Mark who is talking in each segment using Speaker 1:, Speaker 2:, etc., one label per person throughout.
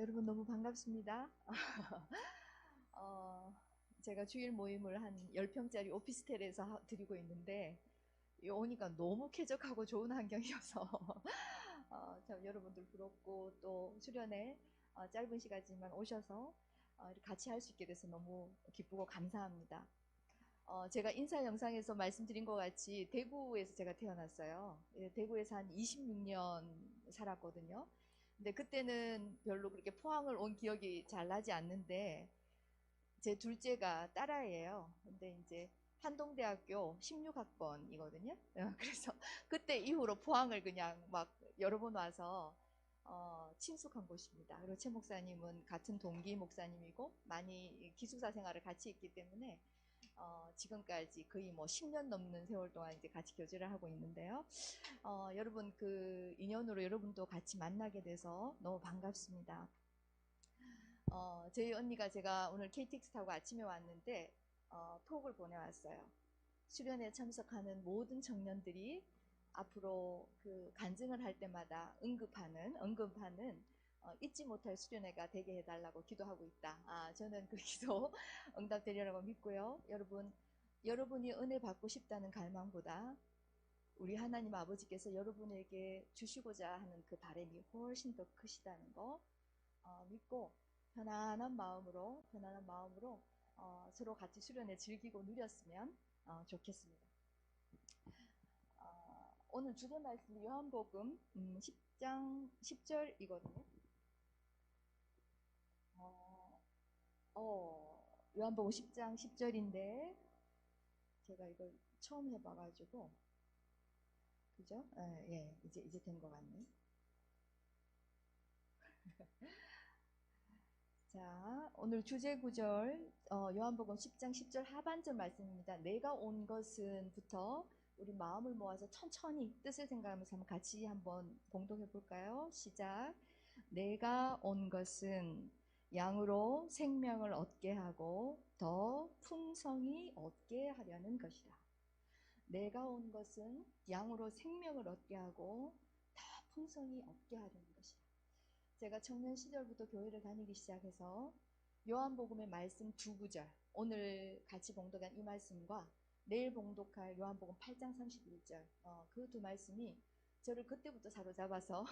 Speaker 1: 여러분 너무 반갑습니다. 어, 제가 주일 모임을 한 10평짜리 오피스텔에서 드리고 있는데 오니까 너무 쾌적하고 좋은 환경이어서 참 여러분들 부럽고 또 수련회 짧은 시간이지만 오셔서 이렇게 같이 할 수 있게 돼서 너무 기쁘고 감사합니다. 제가 인사 영상에서 말씀드린 것 같이 대구에서 제가 태어났어요. 예, 대구에서 한 26년 살았거든요. 근데 그때는 별로 그렇게 포항을 온 기억이 잘 나지 않는데 제 둘째가 딸아이예요. 근데 이제 한동대학교 16학번이거든요. 그래서 그때 이후로 포항을 그냥 막 여러 번 와서 친숙한 곳입니다. 그리고 최 목사님은 같은 동기 목사님이고 많이 기숙사 생활을 같이 했기 때문에 지금까지 거의 뭐 10년 넘는 세월 동안 이제 같이 교제를 하고 있는데요. 여러분 그 인연으로 여러분도 같이 만나게 돼서 너무 반갑습니다. 저희 언니가 제가 오늘 KTX 타고 아침에 왔는데 톡을 보내왔어요. 수련회 참석하는 모든 청년들이 앞으로 그 간증을 할 때마다 언급하는 잊지 못할 수련회가 되게 해달라고 기도하고 있다. 저는 그 기도 응답되리라고 믿고요. 여러분이 은혜 받고 싶다는 갈망보다 우리 하나님 아버지께서 여러분에게 주시고자 하는 그 바람이 훨씬 더 크시다는 거 믿고 편안한 마음으로 서로 같이 수련회 즐기고 누렸으면 좋겠습니다. 오늘 주제 말씀이 요한복음 10장 10절이거든요. 요한복음 10장 10절인데 제가 이걸 처음 해봐가지고 그죠? 예, 이제 된 것 같네. 자, 오늘 주제 구절 요한복음 10장 10절 하반절 말씀입니다. 내가 온 것은부터 우리 마음을 모아서 천천히 뜻을 생각하면서 같이 한번 봉독해 볼까요? 시작. 내가 온 것은 양으로 생명을 얻게 하고 더 풍성히 얻게 하려는 것이라. 내가 온 것은 양으로 생명을 얻게 하고 더 풍성히 얻게 하려는 것이라. 제가 청년 시절부터 교회를 다니기 시작해서 요한복음의 말씀 두 구절, 오늘 같이 봉독한 이 말씀과 내일 봉독할 요한복음 8장 31절, 그 두 말씀이 저를 그때부터 사로잡아서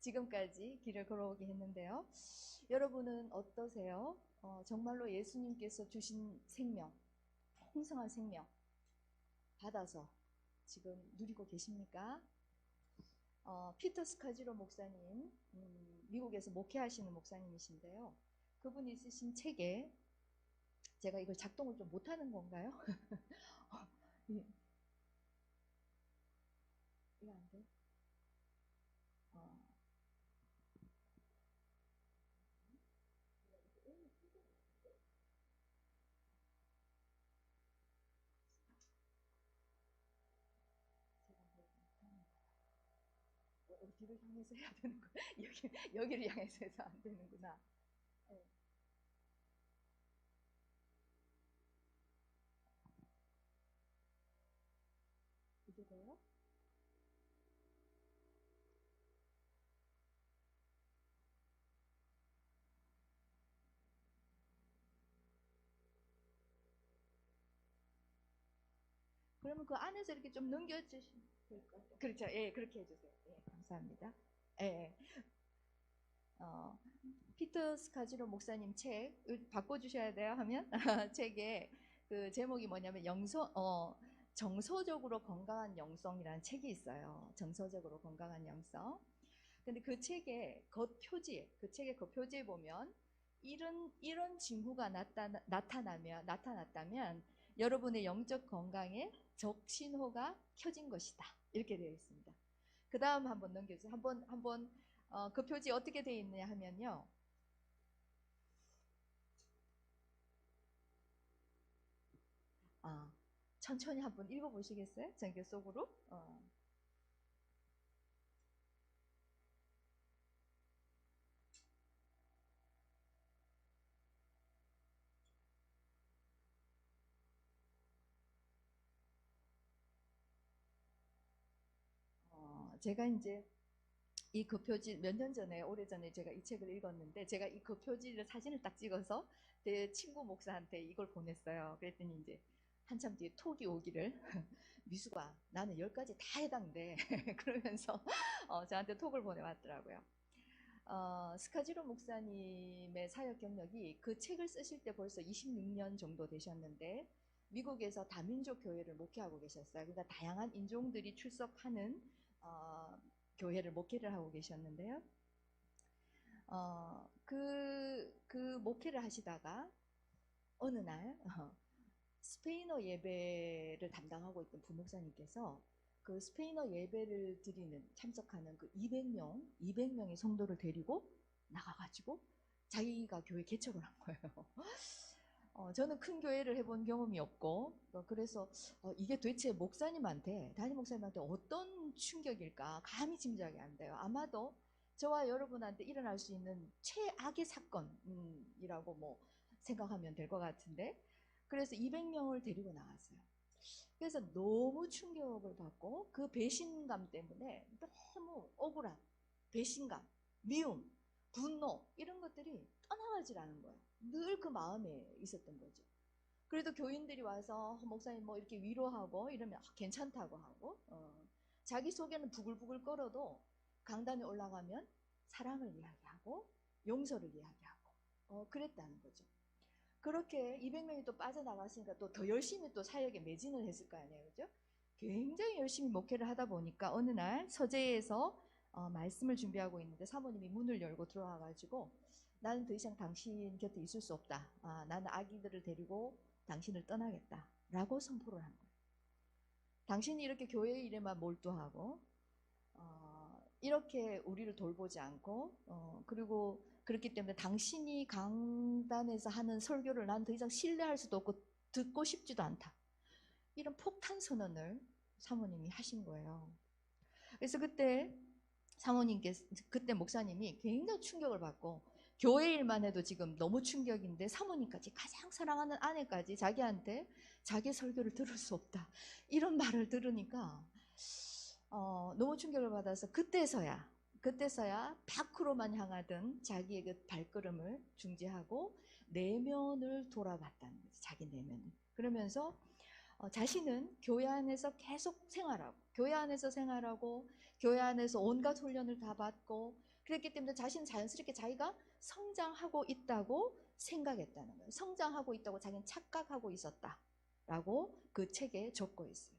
Speaker 1: 지금까지 길을 걸어오게 했는데요. 여러분은 어떠세요? 정말로 예수님께서 주신 생명, 풍성한 생명 받아서 지금 누리고 계십니까? 피터 스카지로 목사님, 미국에서 목회하시는 목사님이신데요. 그분이 쓰신 책에 제가 이걸 작동을 좀 못하는 건가요? 예. 이거 안 돼? 어, 어디를 향해서 해야 되는 거야? 여기를 향해서 해서 안 되는구나. 네. 이게 돼요? 그러면 그 안에서 이렇게 좀 넘겨주시면 될 것 같아요. 그렇죠. 예, 그렇게 해주세요. 예, 감사합니다. 예, 예. 어, 피터 스카지로 목사님 책 바꿔주셔야 돼요 하면 책에 그 제목이 뭐냐면 정서적으로 건강한 영성이라는 책이 있어요. 정서적으로 건강한 영성. 근데 그 책의 겉표지에 보면 이런 징후가 나타났다면 여러분의 영적 건강에 적신호가 켜진 것이다. 이렇게 되어 있습니다. 그 다음 한번 넘겨주세요. 한번 그 표지 어떻게 되어 있느냐 하면요. 아, 천천히 한번 읽어보시겠어요? 전교 속으로? 제가 이제 이 급표지 몇 년 전에 오래전에 제가 이 책을 읽었는데 제가 이 급표지를 사진을 딱 찍어서 제 친구 목사한테 이걸 보냈어요. 그랬더니 이제 한참 뒤에 톡이 오기를 미숙아 나는 10가지 다 해당돼 그러면서 저한테 톡을 보내왔더라고요. 스카지로 목사님의 사역 경력이 그 책을 쓰실 때 벌써 26년 정도 되셨는데 미국에서 다민족 교회를 목회하고 계셨어요. 그러니까 다양한 인종들이 출석하는 교회를 목회를 하고 계셨는데요. 그 목회를 하시다가 어느 날 스페인어 예배를 담당하고 있던 부목사님께서 그 스페인어 예배를 참석하는 그 200명의 성도를 데리고 나가가지고 자기가 교회 개척을 한 거예요. 저는 큰 교회를 해본 경험이 없고, 그래서 이게 도대체 담임 목사님한테 어떤 충격일까 감히 짐작이 안 돼요. 아마도 저와 여러분한테 일어날 수 있는 최악의 사건이라고 뭐 생각하면 될 것 같은데, 그래서 200명을 데리고 나갔어요. 그래서 너무 충격을 받고 그 배신감 때문에 너무 억울한 배신감, 미움, 분노 이런 것들이 떠나가질 않은 거예요. 늘 그 마음에 있었던 거죠. 그래도 교인들이 와서 목사님 뭐 이렇게 위로하고 이러면 괜찮다고 하고 자기 속에는 부글부글 끓어도 강단에 올라가면 사랑을 이야기하고 용서를 이야기하고 그랬다는 거죠. 그렇게 200명이 또 빠져나갔으니까 또 더 열심히 또 사역에 매진을 했을 거 아니에요. 그죠? 굉장히 열심히 목회를 하다 보니까 어느 날 서재에서 말씀을 준비하고 있는데 사모님이 문을 열고 들어와가지고 나는 더 이상 당신 곁에 있을 수 없다. 나는 아기들을 데리고 당신을 떠나겠다. 라고 선포를 한 거예요. 당신이 이렇게 교회 일에만 몰두하고 이렇게 우리를 돌보지 않고 그리고 그렇기 때문에 당신이 강단에서 하는 설교를 난 더 이상 신뢰할 수도 없고 듣고 싶지도 않다. 이런 폭탄 선언을 사모님이 하신 거예요. 그래서 그때 목사님이 굉장히 충격을 받고 교회 일만 해도 지금 너무 충격인데 사모님까지 가장 사랑하는 아내까지 자기한테 자기 설교를 들을 수 없다. 이런 말을 들으니까 너무 충격을 받아서 그때서야 밖으로만 향하던 자기의 그 발걸음을 중지하고 내면을 돌아봤다는 거죠. 자기 내면을. 그러면서 자신은 교회 안에서 계속 생활하고 교회 안에서 온갖 훈련을 다 받고 그랬기 때문에 자신은 자연스럽게 자기가 성장하고 있다고 생각했다는 거예요. 성장하고 있다고 자기는 착각하고 있었다라고 그 책에 적고 있어요.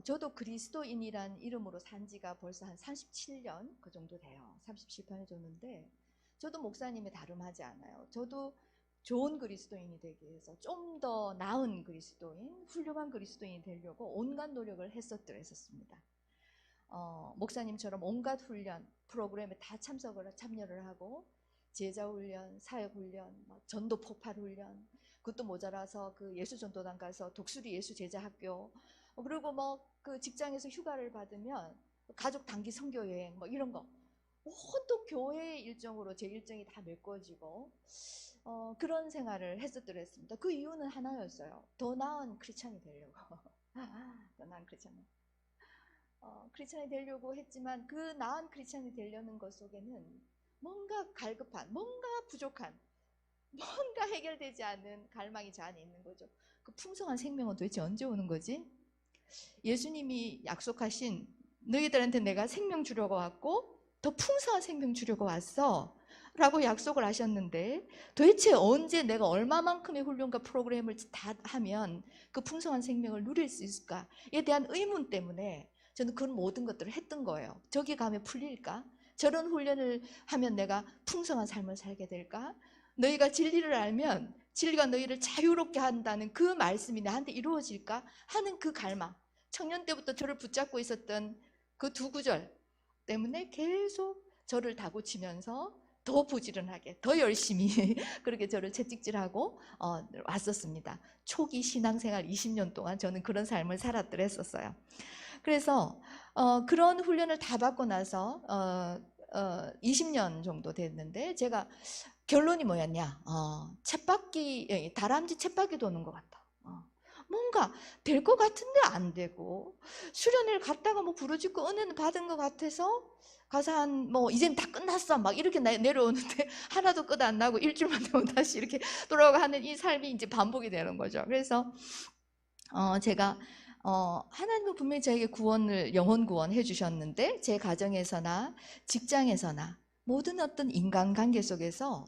Speaker 1: 저도 그리스도인이란 이름으로 산 지가 벌써 한 37년 그 정도 돼요. 37년 줬는데 저도 목사님이 다름하지 않아요. 저도 좋은 그리스도인이 되기 위해서 좀 더 나은 그리스도인, 훌륭한 그리스도인이 되려고 온갖 노력을 했었습니다. 목사님처럼 온갖 훈련 프로그램에 다 참여를 하고 제자훈련, 사역훈련, 전도 폭발 훈련, 그것도 모자라서 그 예수전도단 가서 독수리 예수제자학교 그리고 뭐 그 직장에서 휴가를 받으면 가족 단기 선교여행 뭐 이런 거 온통 교회 일정으로 제 일정이 다 메꿔지고 그런 생활을 했었습니다. 그 이유는 하나였어요. 더 나은 크리스찬이 되려고. 더 나은 크리스찬이 되려고 했지만 그 나은 크리스찬이 되려는 것 속에는 뭔가 갈급한, 뭔가 부족한, 뭔가 해결되지 않은 갈망이 저 안에 있는 거죠. 그 풍성한 생명은 도대체 언제 오는 거지? 예수님이 약속하신 너희들한테 내가 생명 주려고 왔고 더 풍성한 생명 주려고 왔어 라고 약속을 하셨는데 도대체 언제 내가 얼마만큼의 훈련과 프로그램을 다 하면 그 풍성한 생명을 누릴 수 있을까에 대한 의문 때문에 저는 그런 모든 것들을 했던 거예요. 저기 가면 풀릴까? 저런 훈련을 하면 내가 풍성한 삶을 살게 될까? 너희가 진리를 알면 진리가 너희를 자유롭게 한다는 그 말씀이 나한테 이루어질까? 하는 그 갈망. 청년 때부터 저를 붙잡고 있었던 그 두 구절 때문에 계속 저를 다고치면서 더 부지런하게, 더 열심히 그렇게 저를 채찍질하고 왔었습니다. 초기 신앙생활 20년 동안 저는 그런 삶을 살았더랬었어요. 그래서 그런 훈련을 다 받고 나서 20년 정도 됐는데 제가 결론이 뭐였냐? 다람쥐 쳇바퀴 도는 것 같다. 뭔가 될 것 같은데 안 되고, 수련회를 갔다가 뭐 부르짖고 은혜는 받은 것 같아서 가서 한 뭐 이젠 다 끝났어 막 이렇게 내려오는데 하나도 끝 안 나고 일주일만 되면 다시 이렇게 돌아오고 하는 이 삶이 이제 반복이 되는 거죠. 그래서 제가 하나님은 분명히 저에게 구원을, 영혼 구원해 주셨는데, 제 가정에서나 직장에서나 모든 어떤 인간관계 속에서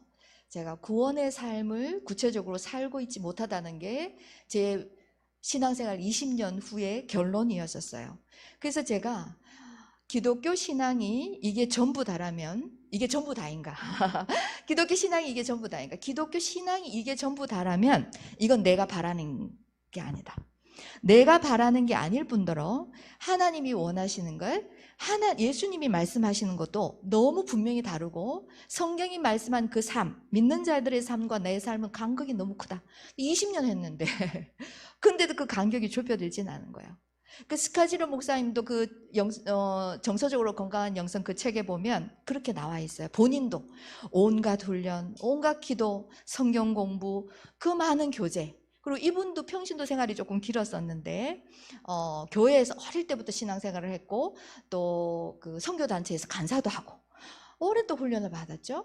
Speaker 1: 제가 구원의 삶을 구체적으로 살고 있지 못하다는 게 제 신앙생활 20년 후의 결론이었었어요. 그래서 제가 기독교 신앙이 이게 전부 다라면 이게 전부 다인가? 기독교 신앙이 이게 전부 다인가? 기독교 신앙이 이게 전부 다라면 이건 내가 바라는 게 아니다. 내가 바라는 게 아닐 뿐더러 하나님이 원하시는 걸, 예수님이 말씀하시는 것도 너무 분명히 다르고, 성경이 말씀한 그 삶, 믿는 자들의 삶과 내 삶은 간격이 너무 크다. 20년 했는데 근데도 그 간격이 좁혀들진 않은 거예요. 그 스카지로 목사님도 정서적으로 건강한 영성 그 책에 보면 그렇게 나와 있어요. 본인도 온갖 훈련, 온갖 기도, 성경 공부, 그 많은 교제, 그리고 이분도 평신도 생활이 조금 길었었는데 교회에서 어릴 때부터 신앙생활을 했고, 또 그 선교단체에서 간사도 하고 오랫동안 훈련을 받았죠.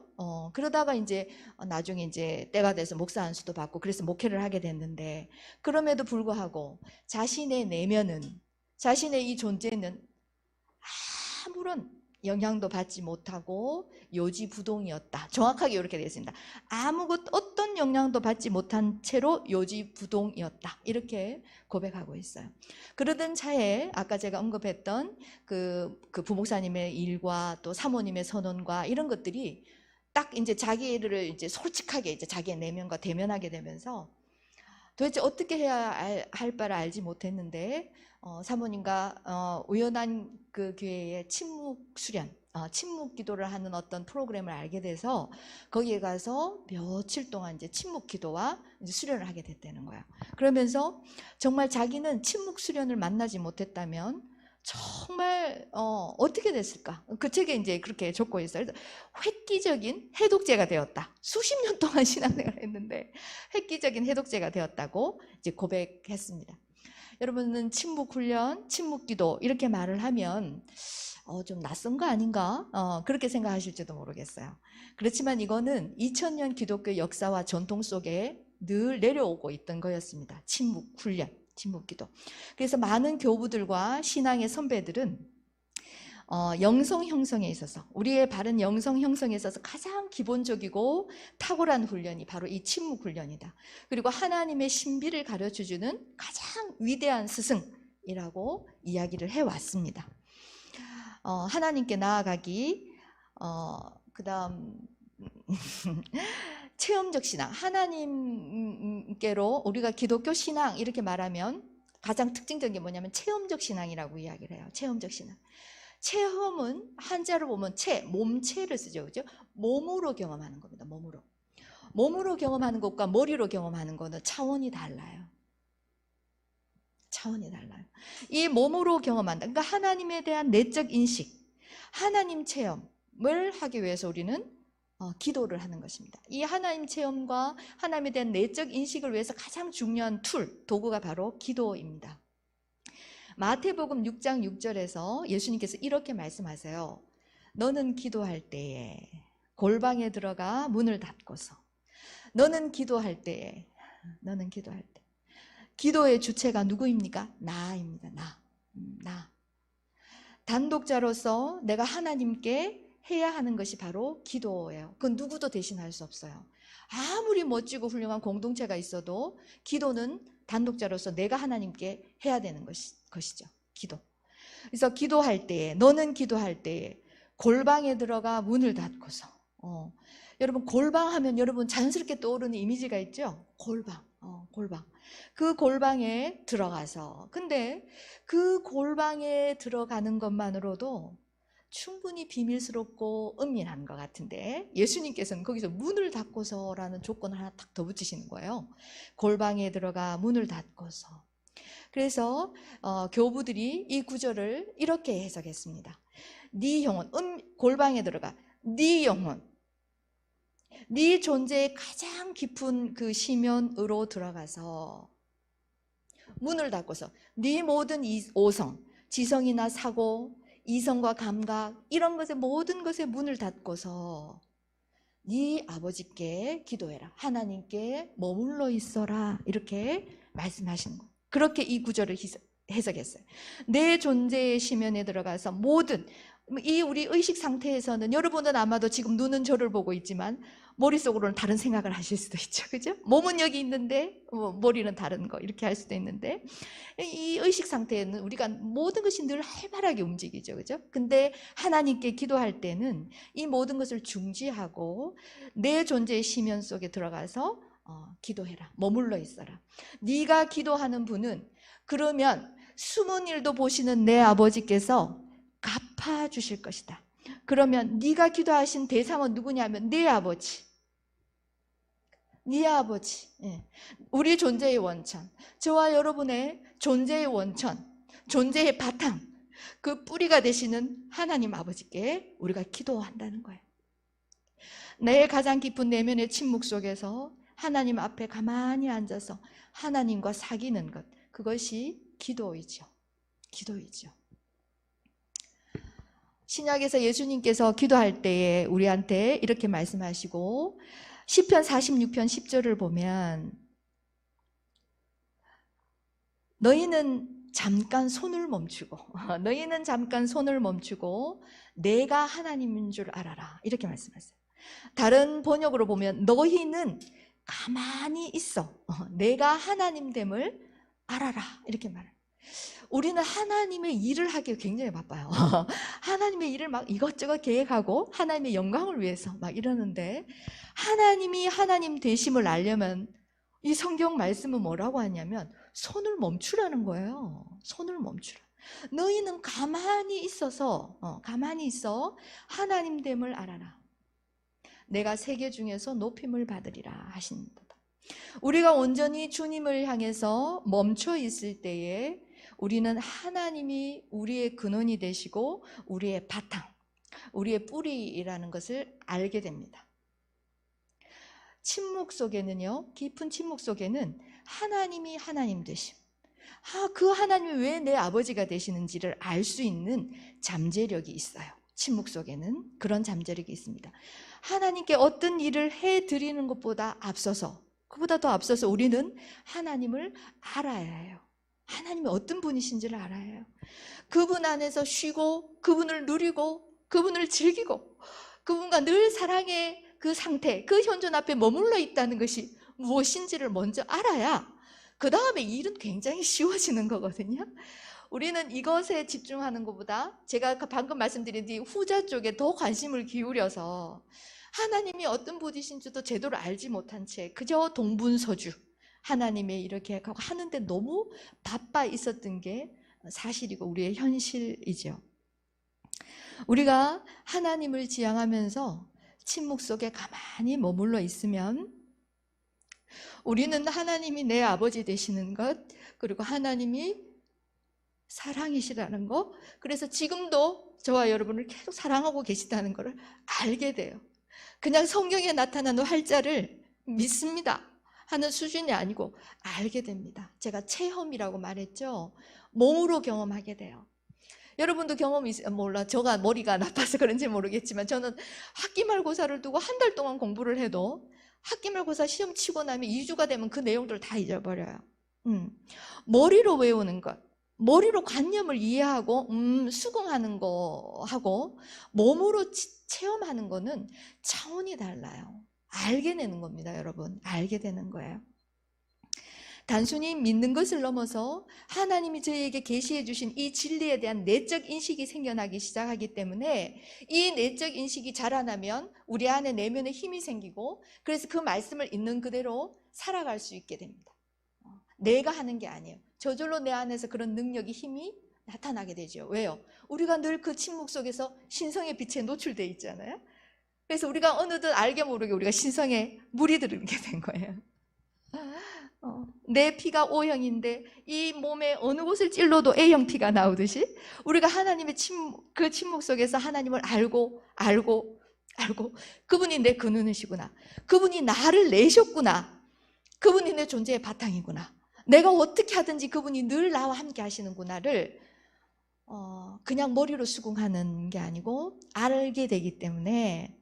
Speaker 1: 그러다가 이제 나중에 이제 때가 돼서 목사 안수도 받고 그래서 목회를 하게 됐는데, 그럼에도 불구하고 자신의 내면은, 자신의 이 존재는 아무런 영향도 받지 못하고 요지부동이었다. 정확하게 이렇게 되어 있습니다. 어떤 영향도 받지 못한 채로 요지부동이었다. 이렇게 고백하고 있어요. 그러던 차에 아까 제가 언급했던 그 부목사님의 일과 또 사모님의 선언과 이런 것들이 딱 이제 자기를 이제 솔직하게 이제 자기의 내면과 대면하게 되면서 도대체 어떻게 해야 할 바를 알지 못했는데, 사모님과 우연한 그 교회의 침묵 수련, 침묵 기도를 하는 어떤 프로그램을 알게 돼서 거기에 가서 며칠 동안 이제 침묵 기도와 이제 수련을 하게 됐다는 거예요. 그러면서 정말 자기는 침묵 수련을 만나지 못했다면 정말 어떻게 됐을까? 그 책에 이제 그렇게 적고 있어요. 그래서 획기적인 해독제가 되었다. 수십 년 동안 신앙생활을 했는데 획기적인 해독제가 되었다고 이제 고백했습니다. 여러분은 침묵 훈련, 침묵 기도 이렇게 말을 하면 좀 낯선 거 아닌가? 그렇게 생각하실지도 모르겠어요. 그렇지만 이거는 2000년 기독교 역사와 전통 속에 늘 내려오고 있던 거였습니다. 침묵 훈련, 침묵 기도. 그래서 많은 교부들과 신앙의 선배들은 영성 형성에 있어서, 우리의 바른 영성 형성에 있어서 가장 기본적이고 탁월한 훈련이 바로 이 침묵 훈련이다. 그리고 하나님의 신비를 가르쳐주는 가장 위대한 스승이라고 이야기를 해왔습니다. 하나님께 나아가기, 그 다음 체험적 신앙, 하나님께로 우리가 기독교 신앙 이렇게 말하면 가장 특징적인 게 뭐냐면 체험적 신앙이라고 이야기를 해요. 체험적 신앙. 체험은 한자로 보면 몸체를 쓰죠. 그죠? 몸으로 경험하는 겁니다. 몸으로 경험하는 것과 머리로 경험하는 거는 차원이 달라요. 차원이 달라요. 이 몸으로 경험한다. 그러니까 하나님에 대한 내적 인식, 하나님 체험을 하기 위해서 우리는 기도를 하는 것입니다. 이 하나님 체험과 하나님에 대한 내적 인식을 위해서 가장 중요한 도구가 바로 기도입니다. 마태복음 6장 6절에서 예수님께서 이렇게 말씀하세요. 너는 기도할 때에 골방에 들어가 문을 닫고서, 너는 기도할 때에, 기도의 주체가 누구입니까? 나입니다. 나. 단독자로서 내가 하나님께 해야 하는 것이 바로 기도예요. 그건 누구도 대신할 수 없어요. 아무리 멋지고 훌륭한 공동체가 있어도 기도는 단독자로서 내가 하나님께 해야 되는 것이죠. 기도. 그래서 기도할 때에, 너는 기도할 때에 골방에 들어가 문을 닫고서, 여러분 골방 하면 여러분 자연스럽게 떠오르는 이미지가 있죠? 골방. 그 골방에 들어가서, 근데 그 골방에 들어가는 것만으로도 충분히 비밀스럽고 은밀한 것 같은데, 예수님께서는 거기서 문을 닫고서라는 조건을 하나 딱 더 붙이시는 거예요. 골방에 들어가 문을 닫고서. 그래서 교부들이 이 구절을 이렇게 해석했습니다. 네 영혼, 골방에 들어가, 네 영혼, 네 존재의 가장 깊은 그 심연으로 들어가서 문을 닫고서 네 모든 오성, 지성이나 사고, 이성과 감각 이런 것에 모든 것에 문을 닫고서 네 아버지께 기도해라. 하나님께 머물러 있어라. 이렇게 말씀하시는 거예요. 그렇게 이 구절을 해석했어요. 내 존재의 심연에 들어가서 모든 이 우리 의식 상태에서는 여러분은 아마도 지금 눈은 저를 보고 있지만 머릿속으로는 다른 생각을 하실 수도 있죠. 그죠? 몸은 여기 있는데 머리는 다른 거 이렇게 할 수도 있는데 이 의식 상태에는 우리가 모든 것이 늘 활발하게 움직이죠. 그죠? 근데 하나님께 기도할 때는 이 모든 것을 중지하고 내 존재의 심연 속에 들어가서 기도해라. 머물러 있어라. 네가 기도하는 분은 그러면 숨은 일도 보시는 내 아버지께서 갚아주실 것이다. 그러면 네가 기도하신 대상은 누구냐면 네 아버지. 네 아버지. 우리 존재의 원천. 저와 여러분의 존재의 원천, 존재의 바탕, 그 뿌리가 되시는 하나님 아버지께 우리가 기도한다는 거예요. 내 가장 깊은 내면의 침묵 속에서 하나님 앞에 가만히 앉아서 하나님과 사귀는 것, 그것이 기도이죠. 기도이죠. 신약에서 예수님께서 기도할 때에 우리한테 이렇게 말씀하시고 시편 46편 10절을 보면 너희는 잠깐 손을 멈추고 너희는 잠깐 손을 멈추고 내가 하나님인 줄 알아라. 이렇게 말씀하세요. 다른 번역으로 보면 너희는 가만히 있어. 내가 하나님됨을 알아라. 이렇게 말해요. 우리는 하나님의 일을 하기에 굉장히 바빠요. 하나님의 일을 막 이것저것 계획하고 하나님의 영광을 위해서 막 이러는데 하나님이 하나님 되심을 알려면 이 성경 말씀은 뭐라고 하냐면 손을 멈추라는 거예요. 손을 멈추라. 너희는 가만히 있어서 가만히 있어 하나님됨을 알아라. 내가 세계 중에서 높임을 받으리라 하신다. 우리가 온전히 주님을 향해서 멈춰 있을 때에 우리는 하나님이 우리의 근원이 되시고 우리의 바탕, 우리의 뿌리라는 것을 알게 됩니다. 침묵 속에는요, 깊은 침묵 속에는 하나님이 하나님 되심, 그 하나님이 왜 내 아버지가 되시는지를 알 수 있는 잠재력이 있어요. 침묵 속에는 그런 잠재력이 있습니다. 하나님께 어떤 일을 해드리는 것보다 앞서서, 그보다 더 앞서서 우리는 하나님을 알아야 해요. 하나님이 어떤 분이신지를 알아야 해요. 그분 안에서 쉬고 그분을 누리고 그분을 즐기고 그분과 늘 사랑의 그 상태, 그 현존 앞에 머물러 있다는 것이 무엇인지를 먼저 알아야 그 다음에 일은 굉장히 쉬워지는 거거든요. 우리는 이것에 집중하는 것보다 제가 방금 말씀드린 이 후자 쪽에 더 관심을 기울여서 하나님이 어떤 분이신지도 제대로 알지 못한 채 그저 동분서주 하나님의 이렇게 하는데 너무 바빠 있었던 게 사실이고 우리의 현실이죠. 우리가 하나님을 지향하면서 침묵 속에 가만히 머물러 있으면 우리는 하나님이 내 아버지 되시는 것, 그리고 하나님이 사랑이시라는 것, 그래서 지금도 저와 여러분을 계속 사랑하고 계시다는 것을 알게 돼요. 그냥 성경에 나타나는 활자를 믿습니다 하는 수준이 아니고 알게 됩니다. 제가 체험이라고 말했죠. 몸으로 경험하게 돼요. 여러분도 경험이 몰라. 제가 머리가 나빠서 그런지 모르겠지만 저는 학기말고사를 두고 한 달 동안 공부를 해도 학기말고사 시험 치고 나면 2주가 되면 그 내용들을 다 잊어버려요. 머리로 외우는 것, 머리로 관념을 이해하고 수긍하는 거하고 몸으로 체험하는 거는 차원이 달라요. 알게 되는 겁니다, 여러분. 알게 되는 거예요. 단순히 믿는 것을 넘어서 하나님이 저희에게 계시해 주신 이 진리에 대한 내적 인식이 생겨나기 시작하기 때문에 이 내적 인식이 자라나면 우리 안에 내면에 힘이 생기고 그래서 그 말씀을 있는 그대로 살아갈 수 있게 됩니다. 내가 하는 게 아니에요. 저절로 내 안에서 그런 능력이 힘이 나타나게 되죠. 왜요? 우리가 늘 그 침묵 속에서 신성의 빛에 노출되어 있잖아요. 그래서 우리가 어느덧 알게 모르게 우리가 신성에 물이 들게 된 거예요. 내 피가 O형인데 이 몸의 어느 곳을 찔러도 A형 피가 나오듯이 우리가 하나님의 그 침묵 속에서 하나님을 알고 그분이 내 근원이시구나, 그분이 나를 내셨구나, 그분이 내 존재의 바탕이구나, 내가 어떻게 하든지 그분이 늘 나와 함께 하시는구나를 그냥 머리로 수긍하는 게 아니고 알게 되기 때문에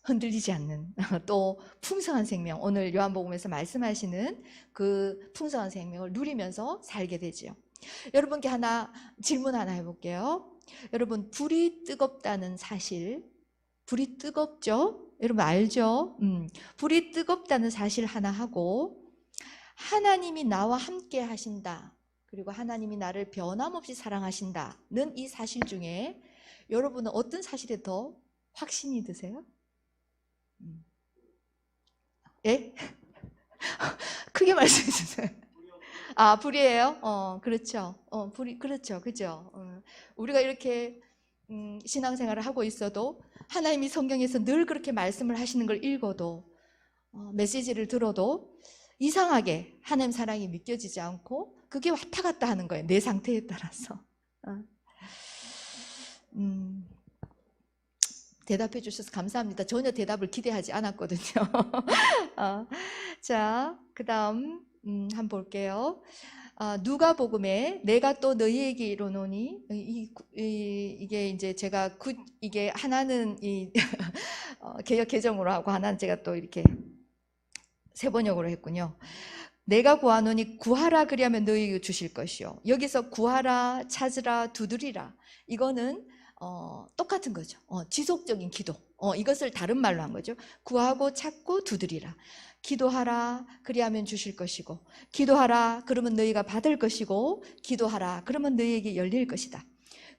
Speaker 1: 흔들리지 않는 또 풍성한 생명, 오늘 요한복음에서 말씀하시는 그 풍성한 생명을 누리면서 살게 되죠. 여러분께 질문 하나 해볼게요. 여러분, 불이 뜨겁다는 사실, 불이 뜨겁죠? 여러분 알죠? 불이 뜨겁다는 사실 하나 하고, 하나님이 나와 함께 하신다, 그리고 하나님이 나를 변함없이 사랑하신다는 이 사실 중에 여러분은 어떤 사실에 더 확신이 드세요? 예? 크게 말씀해 주세요. 아, 불이에요? 그렇죠. 불이, 그렇죠. 그죠. 우리가 이렇게, 신앙생활을 하고 있어도, 하나님이 성경에서 늘 그렇게 말씀을 하시는 걸 읽어도, 메시지를 들어도, 이상하게 하나님 사랑이 믿겨지지 않고, 그게 왔다 갔다 하는 거예요. 내 상태에 따라서. 대답해 주셔서 감사합니다. 전혀 대답을 기대하지 않았거든요. 자, 그 다음 한번 볼게요. 누가복음에 내가 또 너희에게 이르노니, 이게 이제 제가 이게 하나는 개역 개정으로 하고 하나는 제가 또 이렇게 세번역으로 했군요. 내가 구하노니 구하라 그리하면 너희에게 주실 것이요. 여기서 구하라, 찾으라, 두드리라, 이거는 똑같은 거죠. 지속적인 기도. 이것을 다른 말로 한 거죠. 구하고 찾고 두드리라. 기도하라 그리하면 주실 것이고, 기도하라 그러면 너희가 받을 것이고, 기도하라 그러면 너희에게 열릴 것이다.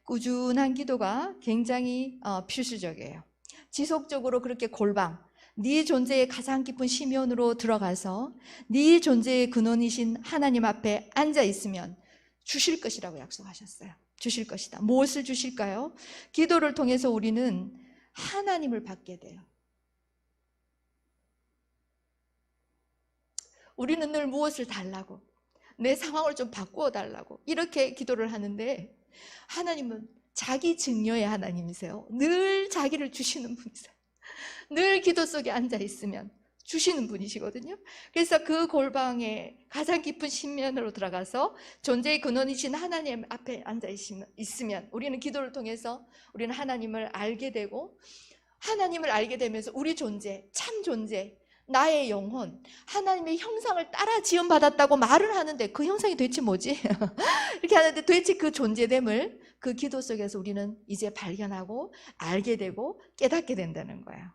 Speaker 1: 꾸준한 기도가 굉장히 필수적이에요. 지속적으로 그렇게 골방, 네 존재의 가장 깊은 심연으로 들어가서 네 존재의 근원이신 하나님 앞에 앉아 있으면 주실 것이라고 약속하셨어요. 주실 것이다. 무엇을 주실까요? 기도를 통해서 우리는 하나님을 받게 돼요. 우리는 늘 무엇을 달라고, 내 상황을 좀 바꾸어 달라고 이렇게 기도를 하는데, 하나님은 자기 증여의 하나님이세요. 늘 자기를 주시는 분이세요. 늘 기도 속에 앉아 있으면 주시는 분이시거든요. 그래서 그 골방에 가장 깊은 심연으로 들어가서 존재의 근원이신 하나님 앞에 앉아 있으면 우리는 기도를 통해서 우리는 하나님을 알게 되고, 하나님을 알게 되면서 우리 존재, 참 존재, 나의 영혼, 하나님의 형상을 따라 지음받았다고 말을 하는데 그 형상이 도대체 뭐지? 이렇게 하는데 도대체 그 존재됨을 그 기도 속에서 우리는 이제 발견하고 알게 되고 깨닫게 된다는 거예요.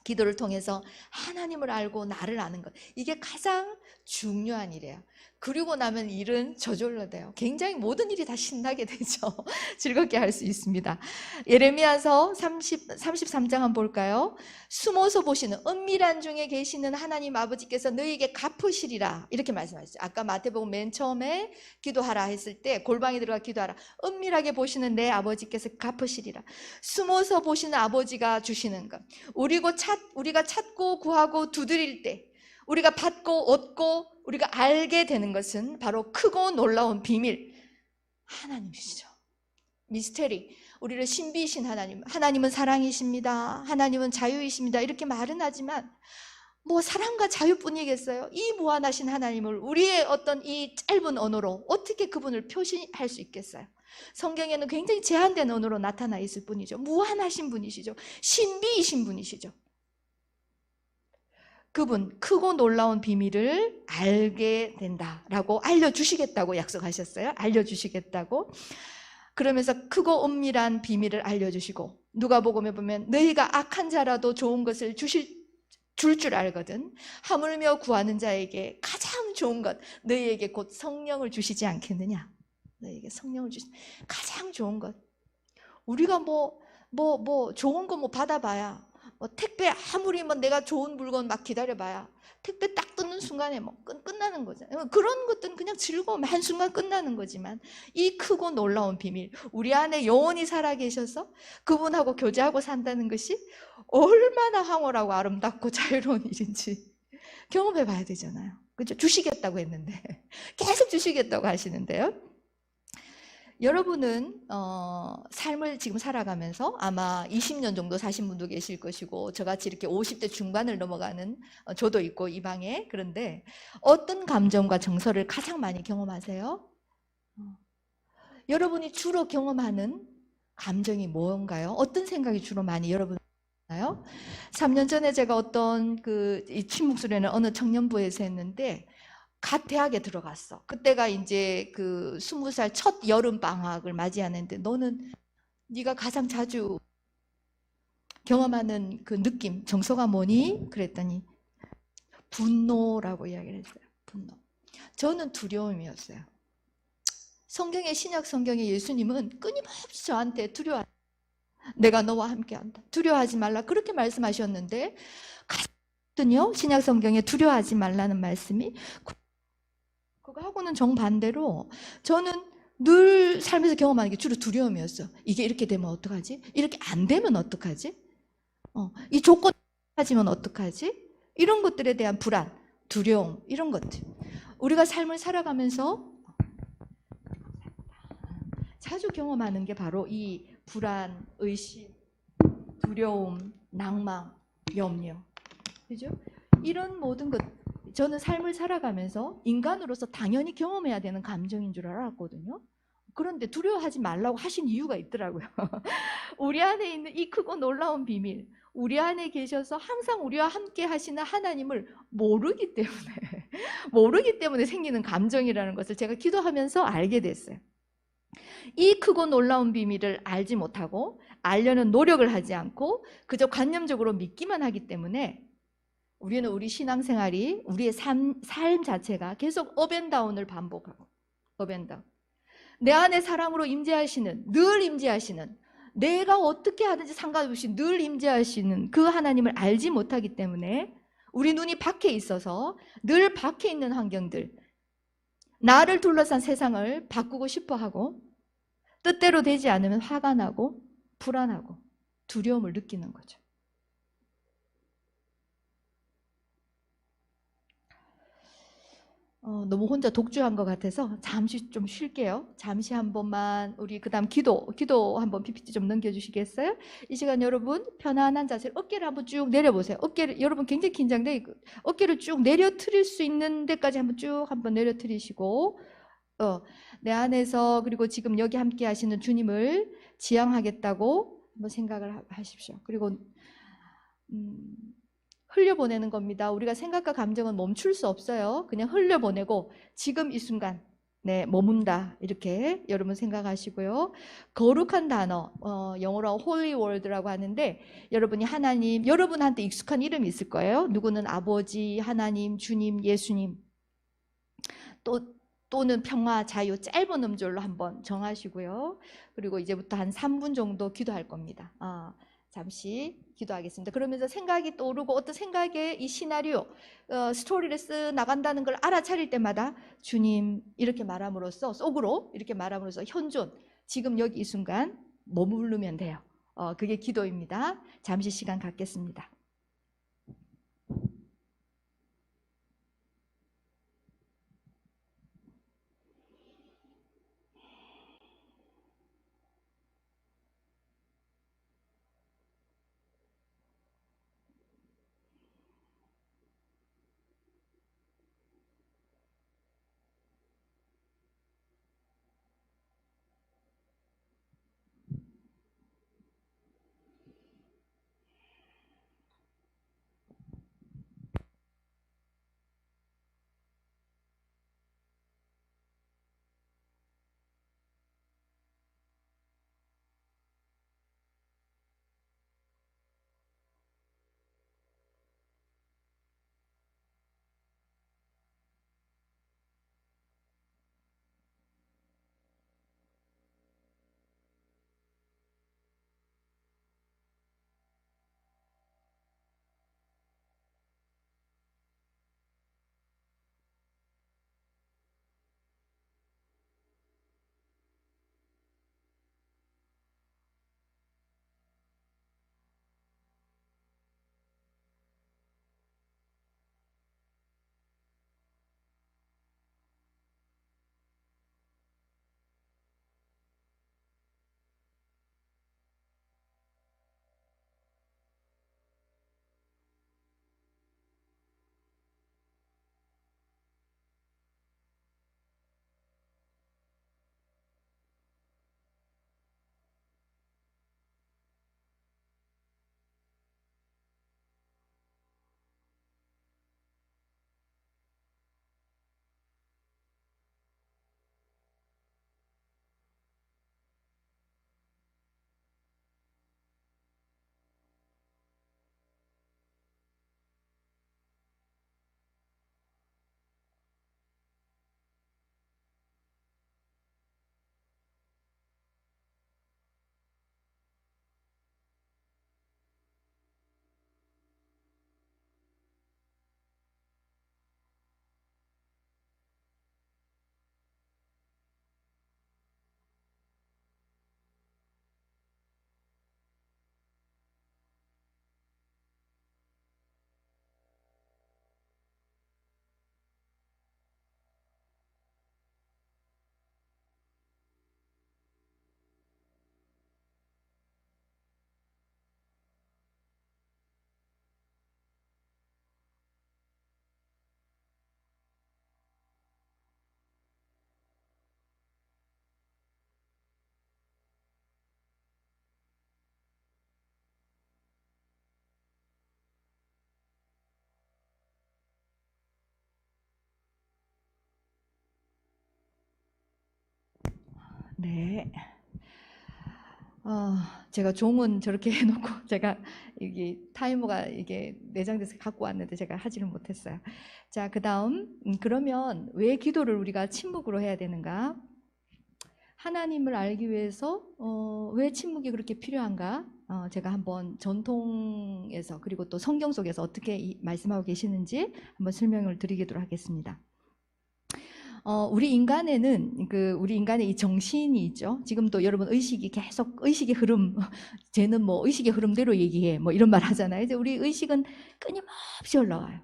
Speaker 1: 기도를 통해서 하나님을 알고 나를 아는 것, 이게 가장 중요한 일이에요. 그리고 나면 일은 저절로 돼요. 굉장히 모든 일이 다 신나게 되죠. 즐겁게 할 수 있습니다. 예레미야서 33장 한번 볼까요? 숨어서 보시는, 은밀한 중에 계시는 하나님 아버지께서 너희에게 갚으시리라, 이렇게 말씀하셨죠. 아까 마태복음 맨 처음에 기도하라 했을 때, 골방에 들어가 기도하라, 은밀하게 보시는 내 아버지께서 갚으시리라. 숨어서 보시는 아버지가 주시는 것, 우리가 찾고 구하고 두드릴 때 우리가 받고 얻고 우리가 알게 되는 것은 바로 크고 놀라운 비밀, 하나님이시죠. 미스테리, 우리를 신비이신 하나님, 하나님은 사랑이십니다, 하나님은 자유이십니다, 이렇게 말은 하지만 뭐 사랑과 자유뿐이겠어요? 이 무한하신 하나님을 우리의 어떤 이 짧은 언어로 어떻게 그분을 표시할 수 있겠어요? 성경에는 굉장히 제한된 언어로 나타나 있을 뿐이죠. 무한하신 분이시죠. 신비이신 분이시죠. 그분, 크고 놀라운 비밀을 알게 된다라고 알려주시겠다고 약속하셨어요. 알려주시겠다고. 그러면서 크고 은밀한 비밀을 알려주시고, 누가복음에 보면 너희가 악한 자라도 좋은 것을 줄 줄 알거든 하물며 구하는 자에게 가장 좋은 것, 너희에게 곧 성령을 주시지 않겠느냐. 너희에게 성령을 가장 좋은 것. 우리가 좋은 거 받아봐야, 택배 아무리 내가 좋은 물건 막 기다려봐야 택배 딱 뜯는 순간에 끝나는 거잖아요. 그런 것들은 그냥 즐거움 한순간 끝나는 거지만, 이 크고 놀라운 비밀, 우리 안에 영원히 살아계셔서 그분하고 교제하고 산다는 것이 얼마나 황홀하고 아름답고 자유로운 일인지 경험해 봐야 되잖아요. 그렇죠? 주시겠다고 했는데 계속 주시겠다고 하시는데요. 여러분은 삶을 지금 살아가면서 아마 20년 정도 사신 분도 계실 것이고 저같이 이렇게 50대 중반을 넘어가는 저도 있고 이 방에. 그런데 어떤 감정과 정서를 가장 많이 경험하세요? 여러분이 주로 경험하는 감정이 뭔가요? 어떤 생각이 주로 많이 여러분 나요? 3년 전에 제가 어떤 이 침묵수련을 어느 청년부에서 했는데 갓 대학에 들어갔어. 그때가 이제 20살 첫 여름 방학을 맞이하는데 너는 네가 가장 자주 경험하는 그 느낌, 정서가 뭐니? 그랬더니 분노라고 이야기를 했어요. 분노. 저는 두려움이었어요. 성경의 신약 성경의 예수님은 끊임없이 저한테 내가 너와 함께한다. 두려워하지 말라. 그렇게 말씀하셨는데 가거든요. 신약 성경에 두려워하지 말라는 말씀이 그거하고는 정반대로 저는 늘 삶에서 경험하는 게 주로 두려움이었어. 이게 이렇게 되면 어떡하지? 이렇게 안 되면 어떡하지? 이 조건 하지면 어떡하지? 이런 것들에 대한 불안, 두려움 이런 것들. 우리가 삶을 살아가면서 자주 경험하는 게 바로 이 불안, 의심, 두려움, 낭망, 염려. 그죠? 이런 모든 것, 저는 삶을 살아가면서 인간으로서 당연히 경험해야 되는 감정인 줄 알았거든요. 그런데 두려워하지 말라고 하신 이유가 있더라고요. 우리 안에 있는 이 크고 놀라운 비밀, 우리 안에 계셔서 항상 우리와 함께 하시는 하나님을 모르기 때문에, 모르기 때문에 생기는 감정이라는 것을 제가 기도하면서 알게 됐어요. 이 크고 놀라운 비밀을 알지 못하고 알려는 노력을 하지 않고 그저 관념적으로 믿기만 하기 때문에 우리는 우리 신앙생활이 우리의 삶 자체가 계속 업앤다운을 반복하고 업앤다운. 내 안에 사랑으로 임재하시는, 늘 임재하시는, 내가 어떻게 하든지 상관없이 늘 임재하시는 그 하나님을 알지 못하기 때문에 우리 눈이 밖에 있어서 늘 밖에 있는 환경들, 나를 둘러싼 세상을 바꾸고 싶어 하고 뜻대로 되지 않으면 화가 나고 불안하고 두려움을 느끼는 거죠. 너무 혼자 독주한 것 같아서 잠시 좀 쉴게요. 잠시 한 번만 우리 그다음 기도 한번 PPT 좀 넘겨주시겠어요? 이 시간 여러분 편안한 자세로 어깨를 한번 쭉 내려보세요. 어깨를 여러분 굉장히 긴장돼 어깨를 쭉 내려트릴 수 있는 데까지 한번 내려트리시고 내 안에서 그리고 지금 여기 함께 하시는 주님을 지향하겠다고 한번 생각을 하십시오. 그리고 흘려보내는 겁니다. 우리가 생각과 감정은 멈출 수 없어요. 그냥 흘려보내고 지금 이 순간 머문다 이렇게 여러분 생각하시고요. 거룩한 단어 영어로 holy word라고 하는데 여러분이 하나님 여러분한테 익숙한 이름이 있을 거예요. 누구는 아버지, 하나님, 주님, 예수님 또는 평화, 자유 짧은 음절로 한번 정하시고요. 그리고 이제부터 한 3분 정도 기도할 겁니다. 잠시 기도하겠습니다. 그러면서 생각이 떠오르고 어떤 생각의 이 시나리오, 스토리를 쓰 나간다는 걸 알아차릴 때마다 주님 이렇게 말함으로써 속으로 이렇게 말함으로써 현존, 지금 여기 이 순간 머무르면 돼요. 그게 기도입니다. 잠시 시간 갖겠습니다. 네. 제가 종은 저렇게 해놓고 제가 이게 타이머가 이게 내장돼서 갖고 왔는데 제가 하지를 못했어요. 자, 그 다음 그러면 왜 기도를 우리가 침묵으로 해야 되는가? 하나님을 알기 위해서 왜 침묵이 그렇게 필요한가? 제가 한번 전통에서 그리고 또 성경 속에서 어떻게 말씀하고 계시는지 한번 설명을 드리도록 하겠습니다. 우리 인간에는 우리 인간의 이 정신이 있죠. 지금도 여러분 의식이 계속 의식의 흐름, 쟤는 뭐 의식의 흐름대로 얘기해, 뭐 이런 말 하잖아요. 이제 우리 의식은 끊임없이 올라와요.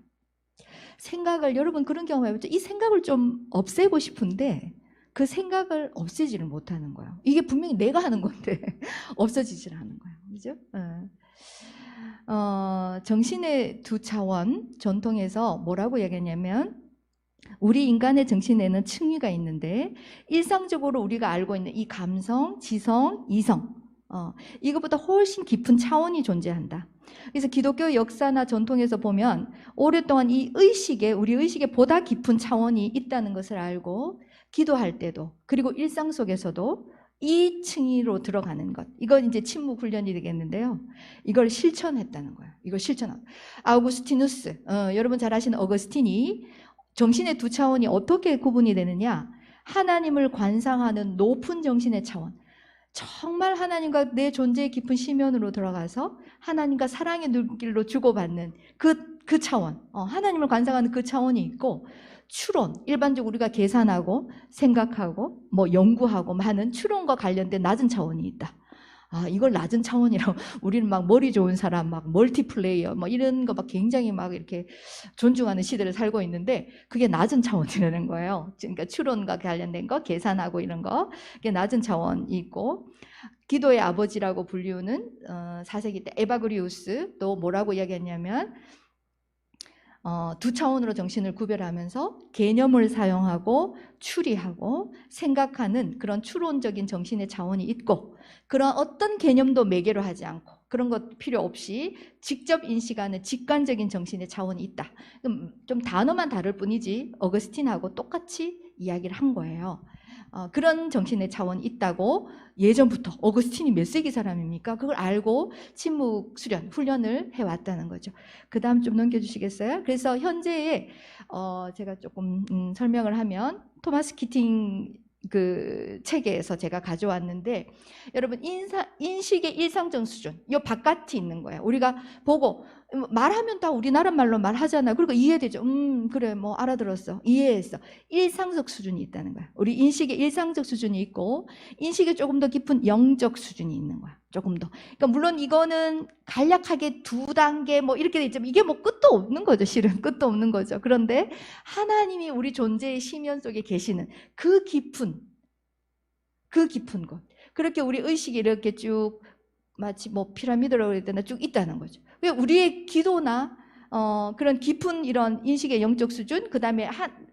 Speaker 1: 생각을 여러분 그런 경험 해봤죠? 이 생각을 좀 없애고 싶은데 그 생각을 없애지를 못하는 거예요. 이게 분명히 내가 하는 건데 없어지질 않은 거예요. 그죠? 정신의 두 차원 전통에서 뭐라고 얘기했냐면 우리 인간의 정신에는 층위가 있는데 일상적으로 우리가 알고 있는 이 감성, 지성, 이성 이것보다 훨씬 깊은 차원이 존재한다. 그래서 기독교 역사나 전통에서 보면 오랫동안 이 의식에 우리 의식에 보다 깊은 차원이 있다는 것을 알고 기도할 때도 그리고 일상 속에서도 이 층위로 들어가는 것 이건 이제 침묵 훈련이 되겠는데요. 이걸 실천했다는 거예요. 이걸 실천하고 아우구스티누스 여러분 잘 아시는 어거스틴이 정신의 두 차원이 어떻게 구분이 되느냐? 하나님을 관상하는 높은 정신의 차원. 정말 하나님과 내 존재의 깊은 심연으로 들어가서 하나님과 사랑의 눈길로 주고받는 그 차원. 하나님을 관상하는 그 차원이 있고 추론, 일반적으로 우리가 계산하고 생각하고 뭐 연구하고 하는 추론과 관련된 낮은 차원이 있다. 이걸 낮은 차원이라고 우리는 막 머리 좋은 사람 막 멀티플레이어 뭐 이런 거 막 굉장히 막 이렇게 존중하는 시대를 살고 있는데 그게 낮은 차원이라는 거예요. 그러니까 추론과 관련된 거 계산하고 이런 거 그게 낮은 차원이 있고 기도의 아버지라고 불리우는 4세기 때 에바그리우스 또 뭐라고 이야기했냐면 두 차원으로 정신을 구별하면서 개념을 사용하고 추리하고 생각하는 그런 추론적인 정신의 차원이 있고 그런 어떤 개념도 매개로 하지 않고 그런 것 필요 없이 직접 인식하는 직관적인 정신의 차원이 있다. 좀 단어만 다를 뿐이지 어거스틴하고 똑같이 이야기를 한 거예요. 그런 정신의 차원이 있다고 예전부터 어거스틴이 몇 세기 사람입니까? 그걸 알고 침묵 수련, 훈련을 해왔다는 거죠. 그 다음 좀 넘겨주시겠어요? 그래서 현재의 제가 조금 설명을 하면 토마스 키팅 그 책에서 제가 가져왔는데 여러분 인식의 일상적 수준 이 바깥이 있는 거예요. 우리가 보고 말하면 다 우리나라 말로 말하잖아요. 그리고 이해되죠. 그래 뭐 알아들었어 이해했어. 일상적 수준이 있다는 거야. 우리 인식의 일상적 수준이 있고 인식의 조금 더 깊은 영적 수준이 있는 거야. 조금 더. 그러니까 물론 이거는 간략하게 2단계 뭐 이렇게 돼 있지만 이게 뭐 끝도 없는 거죠. 실은 끝도 없는 거죠. 그런데 하나님이 우리 존재의 심연 속에 계시는 그 깊은 것. 그렇게 우리 의식이 이렇게 쭉 마치 뭐 피라미드라고 해야 되나 쭉 있다는 거죠. 우리의 기도나 그런 깊은 이런 인식의 영적 수준, 그 다음에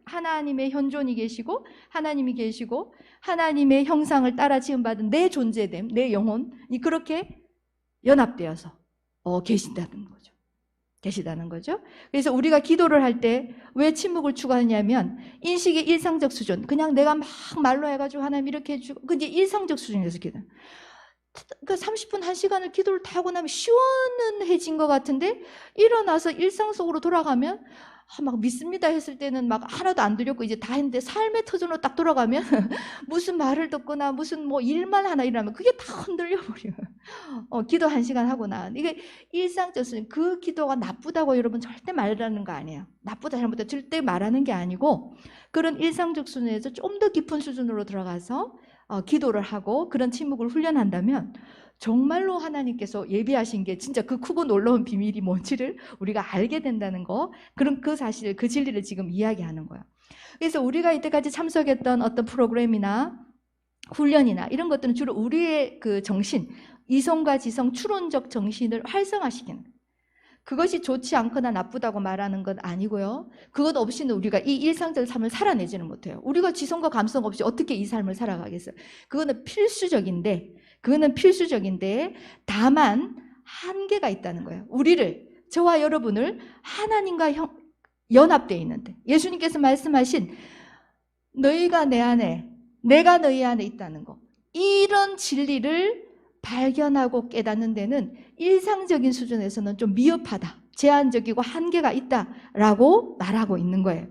Speaker 1: 하나님의 현존이 계시고 하나님이 계시고 하나님의 형상을 따라 지음받은 내 존재됨, 내 영혼이 그렇게 연합되어서 계신다는 거죠. 계시다는 거죠. 그래서 우리가 기도를 할 때 왜 침묵을 추구하냐면 인식의 일상적 수준, 그냥 내가 막 말로 해가지고 하나님 이렇게 해주고 그게 일상적 수준에서 기도. 그 30분, 1시간을 기도를 다 하고 나면 시원해진 것 같은데 일어나서 일상 속으로 돌아가면 막 믿습니다 했을 때는 막 하나도 안 드렸고 이제 다 했는데 삶의 터전으로 딱 돌아가면 무슨 말을 듣거나 무슨 뭐 일만 하나 일어나면 그게 다 흔들려 버려요. 기도 1시간 하고 나 이게 일상적 수준. 그 기도가 나쁘다고 여러분 절대 말하는 거 아니에요. 나쁘다 잘못다 절대 말하는 게 아니고 그런 일상적 수준에서 좀 더 깊은 수준으로 들어가서 기도를 하고 그런 침묵을 훈련한다면 정말로 하나님께서 예비하신 게 진짜 그 크고 놀라운 비밀이 뭔지를 우리가 알게 된다는 거, 그런 그 사실, 그 진리를 지금 이야기하는 거예요. 그래서 우리가 이때까지 참석했던 어떤 프로그램이나 훈련이나 이런 것들은 주로 우리의 그 정신, 이성과 지성, 추론적 정신을 활성화시키는, 그것이 좋지 않거나 나쁘다고 말하는 건 아니고요. 그것 없이는 우리가 이 일상적 삶을 살아내지는 못해요. 우리가 지성과 감성 없이 어떻게 이 삶을 살아가겠어요? 그거는 필수적인데 다만 한계가 있다는 거예요. 저와 여러분을 하나님과 연합되어 있는데 예수님께서 말씀하신 너희가 내 안에 내가 너희 안에 있다는 거, 이런 진리를 발견하고 깨닫는 데는 일상적인 수준에서는 좀 미흡하다, 제한적이고 한계가 있다라고 말하고 있는 거예요.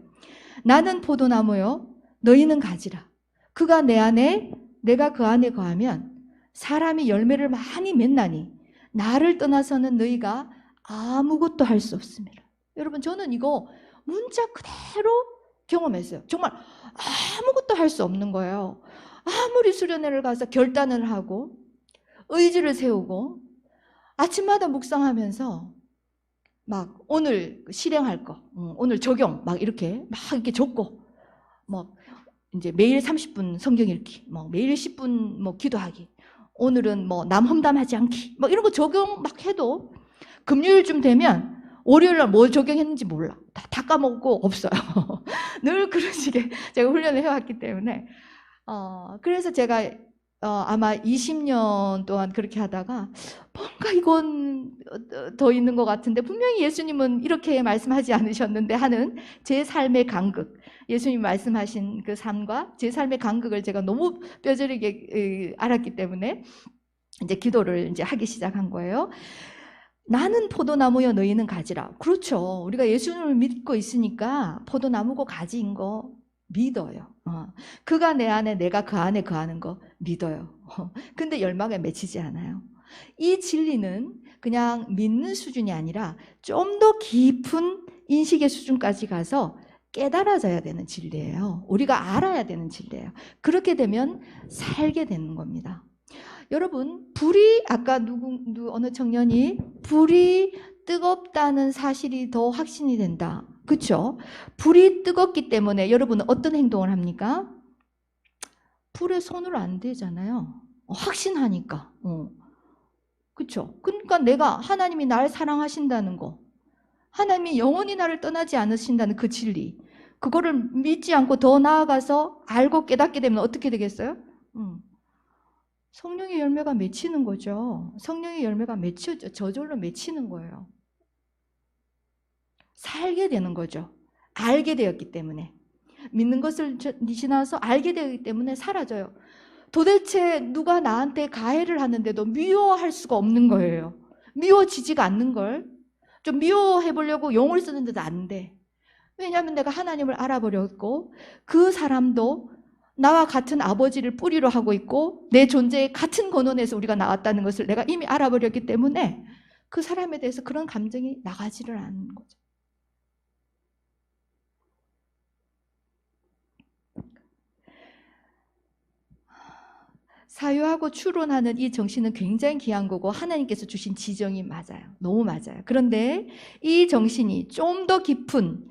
Speaker 1: 나는 포도나무요, 너희는 가지라. 그가 내 안에, 내가 그 안에 거하면 사람이 열매를 많이 맺나니 나를 떠나서는 너희가 아무것도 할 수 없습니다. 여러분, 저는 이거 문자 그대로 경험했어요. 정말 아무것도 할 수 없는 거예요. 아무리 수련회를 가서 결단을 하고 의지를 세우고 아침마다 묵상하면서 막 오늘 실행할 거, 오늘 적용 막 이렇게 적고, 막 이제 매일 30분 성경 읽기, 뭐 매일 10분 뭐 기도하기, 오늘은 뭐 남 험담하지 않기, 뭐 이런 거 적용 막 해도 금요일쯤 되면 월요일 날 뭘 적용했는지 몰라. 다 까먹고 없어요. 늘 그런 식의 제가 훈련을 해왔기 때문에. 그래서 제가 아마 20년 동안 그렇게 하다가 뭔가 이건 더 있는 것 같은데, 분명히 예수님은 이렇게 말씀하지 않으셨는데 하는 제 삶의 간극, 예수님 말씀하신 그 삶과 제 삶의 간극을 제가 너무 뼈저리게 알았기 때문에 이제 기도를 이제 하기 시작한 거예요. 나는 포도나무여 너희는 가지라. 그렇죠. 우리가 예수님을 믿고 있으니까 포도나무고 가지인 거 믿어요. 그가 내 안에, 내가 그 안에 거하는 거 믿어요. 근데 열망에 맺히지 않아요. 이 진리는 그냥 믿는 수준이 아니라 좀 더 깊은 인식의 수준까지 가서 깨달아져야 되는 진리예요. 우리가 알아야 되는 진리예요. 그렇게 되면 살게 되는 겁니다. 여러분, 불이, 아까 어느 청년이 불이 뜨겁다는 사실이 더 확신이 된다. 그렇죠? 불이 뜨겁기 때문에 여러분은 어떤 행동을 합니까? 불에 손을 안 대잖아요. 확신하니까. 그렇죠? 그러니까 내가, 하나님이 나를 사랑하신다는 거, 하나님이 영원히 나를 떠나지 않으신다는 그 진리, 그거를 믿지 않고 더 나아가서 알고 깨닫게 되면 어떻게 되겠어요? 성령의 열매가 맺히는 거죠. 성령의 열매가 맺혀져, 저절로 맺히는 거예요. 살게 되는 거죠. 알게 되었기 때문에. 믿는 것을 지나서 알게 되기 때문에 사라져요. 도대체 누가 나한테 가해를 하는데도 미워할 수가 없는 거예요. 미워지지가 않는 걸. 좀 미워해 보려고 용을 쓰는데도 안 돼. 왜냐하면 내가 하나님을 알아버렸고, 그 사람도 나와 같은 아버지를 뿌리로 하고 있고 내 존재의 같은 근원에서 우리가 나왔다는 것을 내가 이미 알아버렸기 때문에 그 사람에 대해서 그런 감정이 나가지를 않는 거죠. 사유하고 추론하는 이 정신은 굉장히 귀한 거고 하나님께서 주신 지정이 맞아요. 너무 맞아요. 그런데 이 정신이 좀 더 깊은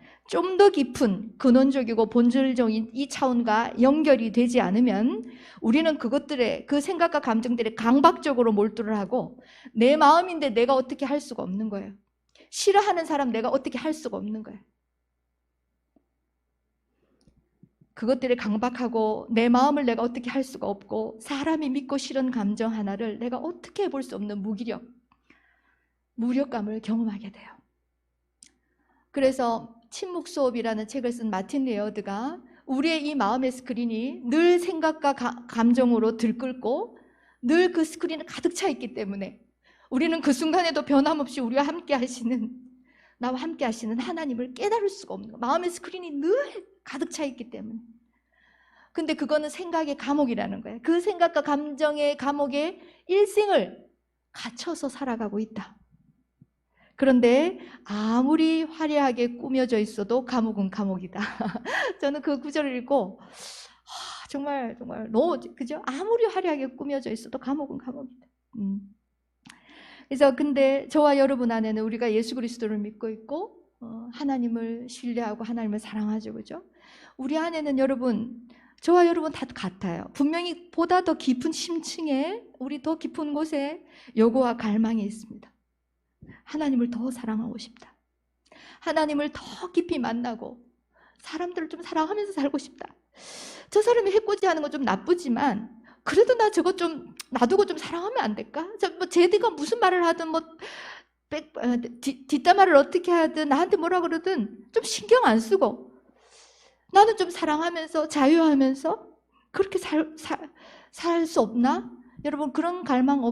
Speaker 1: 근원적이고 본질적인 이 차원과 연결이 되지 않으면 우리는 그것들의, 그 생각과 감정들에 강박적으로 몰두를 하고 내 마음인데 내가 어떻게 할 수가 없는 거예요. 싫어하는 사람 내가 어떻게 할 수가 없는 거예요. 그것들에 강박하고 내 마음을 내가 어떻게 할 수가 없고 사람이 믿고 싫은 감정 하나를 내가 어떻게 해볼 수 없는 무력감을 경험하게 돼요. 그래서 침묵 수업이라는 책을 쓴 마틴 레어드가 우리의 이 마음의 스크린이 늘 생각과 감정으로 들끓고 늘 그 스크린에 가득 차 있기 때문에 우리는 그 순간에도 변함없이 우리와 함께 하시는, 나와 함께 하시는 하나님을 깨달을 수가 없는 거예요. 마음의 스크린이 늘 가득 차 있기 때문에. 근데 그거는 생각의 감옥이라는 거예요. 그 생각과 감정의 감옥에 일생을 갇혀서 살아가고 있다. 그런데 아무리 화려하게 꾸며져 있어도 감옥은 감옥이다. 저는 그 구절을 읽고 정말 너무, 그죠? 아무리 화려하게 꾸며져 있어도 감옥은 감옥이다. 그래서 근데 저와 여러분 안에는 우리가 예수 그리스도를 믿고 있고 하나님을 신뢰하고 하나님을 사랑하죠, 그죠? 우리 안에는 여러분, 저와 여러분 다 같아요. 분명히 보다 더 깊은 심층에, 우리 더 깊은 곳에 요구와 갈망이 있습니다. 하나님을 더 사랑하고 싶다. 하나님을 더 깊이 만나고 사람들을 좀 사랑하면서 살고 싶다. 저 사람이 해코지하는 건 좀 나쁘지만 그래도 나 저거 좀 놔두고 좀 사랑하면 안 될까? 제디가 무슨 말을 하든 뒷담화를 어떻게 하든 나한테 뭐라 그러든 좀 신경 안 쓰고 나는 좀 사랑하면서 자유하면서 그렇게 살 수 없나? 여러분 그런 갈망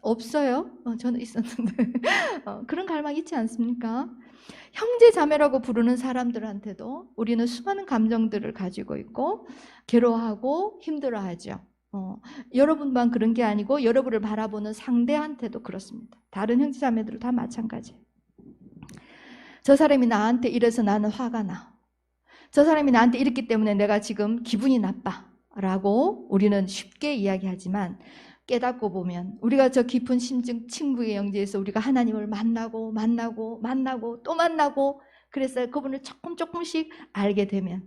Speaker 1: 없어요? 저는 있었는데 그런 갈망 있지 않습니까? 형제 자매라고 부르는 사람들한테도 우리는 수많은 감정들을 가지고 있고 괴로워하고 힘들어하죠. 여러분만 그런 게 아니고 여러분을 바라보는 상대한테도 그렇습니다. 다른 형제 자매들은 다 마찬가지예요. 저 사람이 나한테 이래서 나는 화가 나. 저 사람이 나한테 이랬기 때문에 내가 지금 기분이 나빠 라고 우리는 쉽게 이야기하지만 깨닫고 보면 우리가 저 깊은 심증 친구의 영지에서 우리가 하나님을 만나고 또 만나고 그래서 그분을 조금씩 알게 되면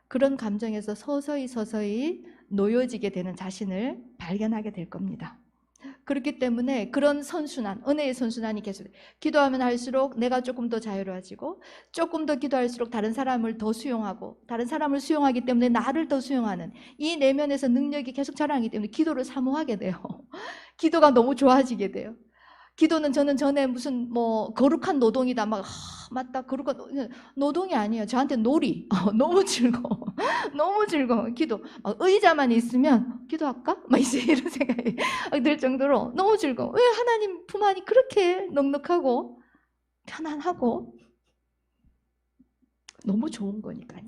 Speaker 1: 그런 감정에서 서서히 놓여지게 되는 자신을 발견하게 될 겁니다. 그렇기 때문에 그런 선순환, 은혜의 선순환이 계속 기도하면 할수록 내가 조금 더 자유로워지고 조금 더 기도할수록 다른 사람을 더 수용하고 다른 사람을 수용하기 때문에 나를 더 수용하는 이 내면에서 능력이 계속 자라나기 때문에 기도를 사모하게 돼요. 기도가 너무 좋아지게 돼요. 기도는 저는 전에 무슨 거룩한 노동이다 맞다 거룩한 노동이 아니에요. 저한테 놀이. 너무 즐거워. 너무 즐거워. 기도. 의자만 있으면 기도할까? 이제 이런 생각이 들 정도로 너무 즐거워. 왜 하나님 품 안이 그렇게 넉넉하고 편안하고 너무 좋은 거니까요.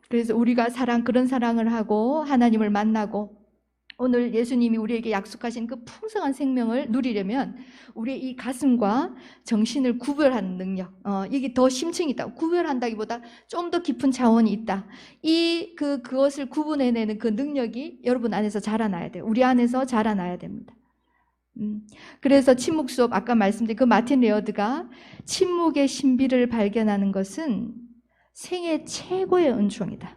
Speaker 1: 그래서 우리가 그런 사랑을 하고 하나님을 만나고 오늘 예수님이 우리에게 약속하신 그 풍성한 생명을 누리려면 우리의 이 가슴과 정신을 구별하는 능력, 이게 더 심층이 있다. 구별한다기보다 좀 더 깊은 차원이 있다. 그것을 구분해내는 그 능력이 여러분 안에서 자라나야 돼요. 우리 안에서 자라나야 됩니다. 그래서 침묵 수업 아까 말씀드린 그 마틴 레어드가 침묵의 신비를 발견하는 것은 생애 최고의 은총이다.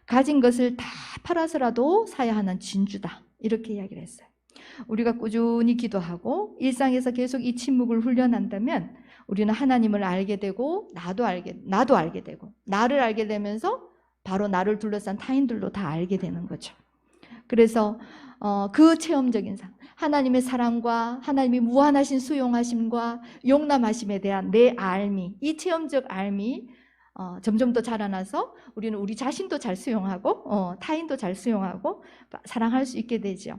Speaker 1: 가진 것을 다 팔아서라도 사야 하는 진주다. 이렇게 이야기를 했어요. 우리가 꾸준히 기도하고 일상에서 계속 이 침묵을 훈련한다면 우리는 하나님을 알게 되고 나도 알게 되고 나를 알게 되면서 바로 나를 둘러싼 타인들도 다 알게 되는 거죠. 그래서 그 체험적인 하나님의 사랑과 하나님이 무한하신 수용하심과 용납하심에 대한 내 알미, 이 체험적 알미 점점 더 자라나서 우리는 우리 자신도 잘 수용하고 타인도 잘 수용하고 사랑할 수 있게 되죠.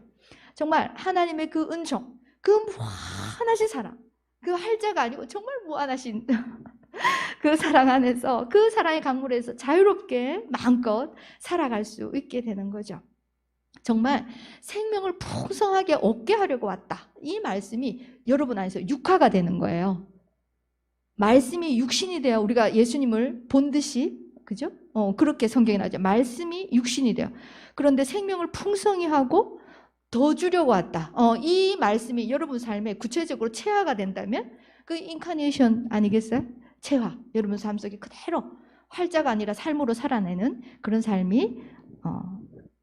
Speaker 1: 정말 하나님의 그 은총, 그 무한하신 사랑, 그 할자가 아니고 정말 무한하신 그 사랑 안에서 그 사랑의 강물에서 자유롭게 마음껏 살아갈 수 있게 되는 거죠. 정말 생명을 풍성하게 얻게 하려고 왔다. 이 말씀이 여러분 안에서 육화가 되는 거예요. 말씀이 육신이 되어 우리가 예수님을 본 듯이, 그죠? 그렇게 성경에 나오죠. 말씀이 육신이 되어. 그런데 생명을 풍성히 하고 더 주려고 왔다. 이 말씀이 여러분 삶에 구체적으로 체화가 된다면 그 인카네이션 아니겠어요? 체화. 여러분 삶 속에 그대로 활자가 아니라 삶으로 살아내는 그런 삶이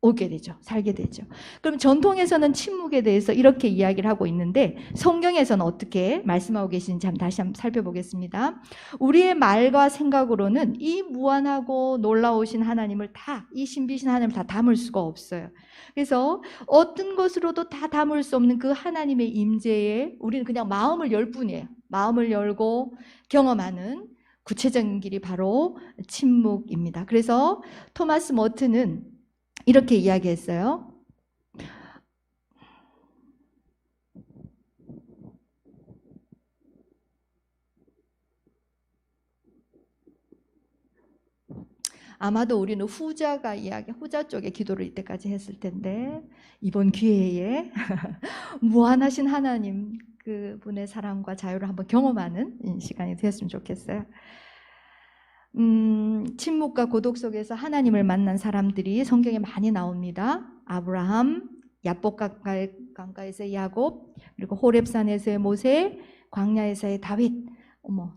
Speaker 1: 오게 되죠. 살게 되죠. 그럼 전통에서는 침묵에 대해서 이렇게 이야기를 하고 있는데 성경에서는 어떻게 말씀하고 계신지 다시 한번 살펴보겠습니다. 우리의 말과 생각으로는 이 무한하고 놀라우신 하나님을 이 신비신 하나님을 다 담을 수가 없어요. 그래서 어떤 것으로도 다 담을 수 없는 그 하나님의 임재에 우리는 그냥 마음을 열 뿐이에요. 마음을 열고 경험하는 구체적인 길이 바로 침묵입니다. 그래서 토마스 머튼은 이렇게 이야기했어요. 아마도 우리는 후자 쪽에 기도를 이때까지 했을 텐데 이번 기회에 무한하신 하나님 그분의 사랑과 자유를 한번 경험하는 시간이 되었으면 좋겠어요. 침묵과 고독 속에서 하나님을 만난 사람들이 성경에 많이 나옵니다. 아브라함, 야복 강가에서의 야곱, 그리고 호렙산에서의 모세, 광야에서의 다윗,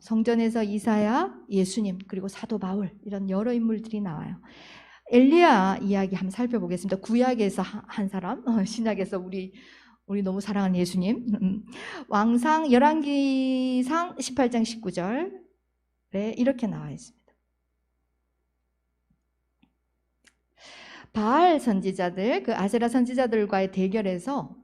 Speaker 1: 성전에서 이사야, 예수님, 그리고 사도 바울 이런 여러 인물들이 나와요. 엘리야 이야기 한번 살펴보겠습니다. 구약에서 한 사람, 신약에서 우리 너무 사랑하는 예수님. 왕상 열왕기상 18장 19절에 이렇게 나와 있습니다. 바알 선지자들, 그 아세라 선지자들과의 대결에서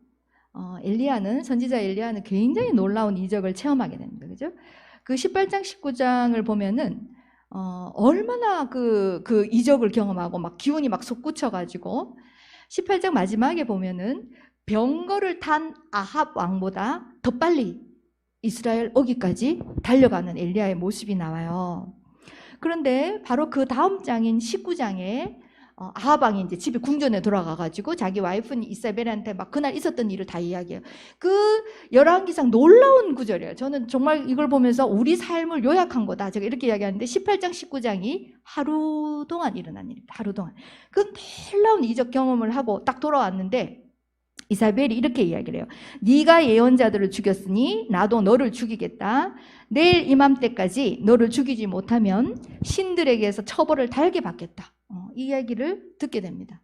Speaker 1: 선지자 엘리야는 굉장히 놀라운 이적을 체험하게 됩니다. 그죠? 그 18장, 19장을 보면은, 얼마나 그 이적을 경험하고 막 기운이 막 솟구쳐가지고, 18장 마지막에 보면은 병거를 탄 아합 왕보다 더 빨리 이스라엘 오기까지 달려가는 엘리야의 모습이 나와요. 그런데 바로 그 다음 장인 19장에 아합 왕이 이제 집에 궁전에 돌아가가지고 자기 와이프는 이사벨한테 막 그날 있었던 일을 다 이야기해요. 그 열왕기상 놀라운 구절이에요. 저는 정말 이걸 보면서 우리 삶을 요약한 거다. 제가 이렇게 이야기하는데 18장, 19장이 하루 동안 일어난 일입니다. 하루 동안. 그 놀라운 이적 경험을 하고 딱 돌아왔는데 이사벨이 이렇게 이야기를 해요. 네가 예언자들을 죽였으니 나도 너를 죽이겠다. 내일 이맘때까지 너를 죽이지 못하면 신들에게서 처벌을 달게 받겠다. 이 이야기를 듣게 됩니다.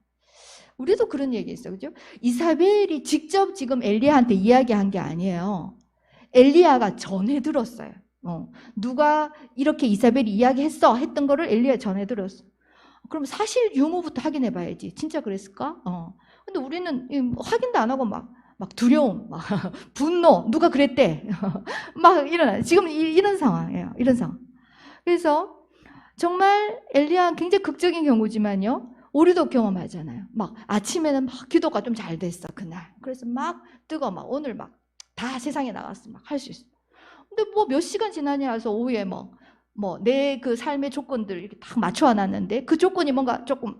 Speaker 1: 우리도 그런 얘기 있어요. 그죠? 이사벨이 직접 지금 엘리야한테 이야기한 게 아니에요. 엘리야가 전해 들었어요. 누가 이렇게 이사벨이 이야기했어 했던 거를 엘리야 전해 들었어. 그럼 사실 유무부터 확인해 봐야지. 진짜 그랬을까? 근데 우리는 확인도 안 하고 막 두려움, 막 분노, 누가 그랬대. 막 일어나요. 지금 이런 상황이에요. 이런 상황. 그래서 정말 엘리야 굉장히 극적인 경우지만요. 우리도 경험하잖아요. 막 아침에는 막 기도가 좀 잘 됐어, 그날. 그래서 막 뜨거, 막 오늘 막 다 세상에 나갔어. 막 할 수 있어. 근데 뭐 몇 시간 지나냐 해서 오후에 내 그 삶의 조건들 이렇게 딱 맞춰 놨는데 그 조건이 뭔가 조금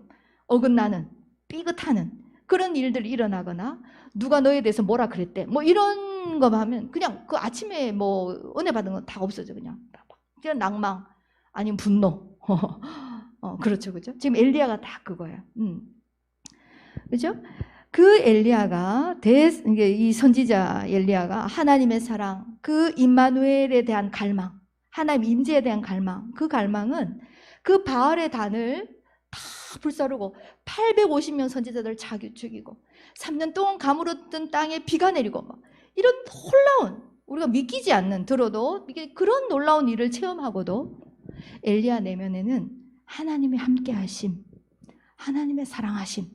Speaker 1: 어긋나는, 삐긋하는 그런 일들이 일어나거나 누가 너에 대해서 뭐라 그랬대. 뭐 이런 거 하면 그냥 그 아침에 뭐 은혜 받은 건 다 없어져. 그냥 낭망 아니면 분노. 그렇죠. 그죠? 지금 엘리야가 다 그거예요. 그죠? 그 엘리야가 이 선지자 엘리야가 하나님의 사랑, 그 임마누엘에 대한 갈망, 하나님 임재에 대한 갈망, 그 갈망은 그 바알의 단을 다 불사르고 850명 선지자들 죽이고 3년 동안 가물었던 땅에 비가 내리고 막 이런 놀라운, 우리가 믿기지 않는, 들어도 그런 놀라운 일을 체험하고도 엘리야 내면에는 하나님의 함께하심, 하나님의 사랑하심,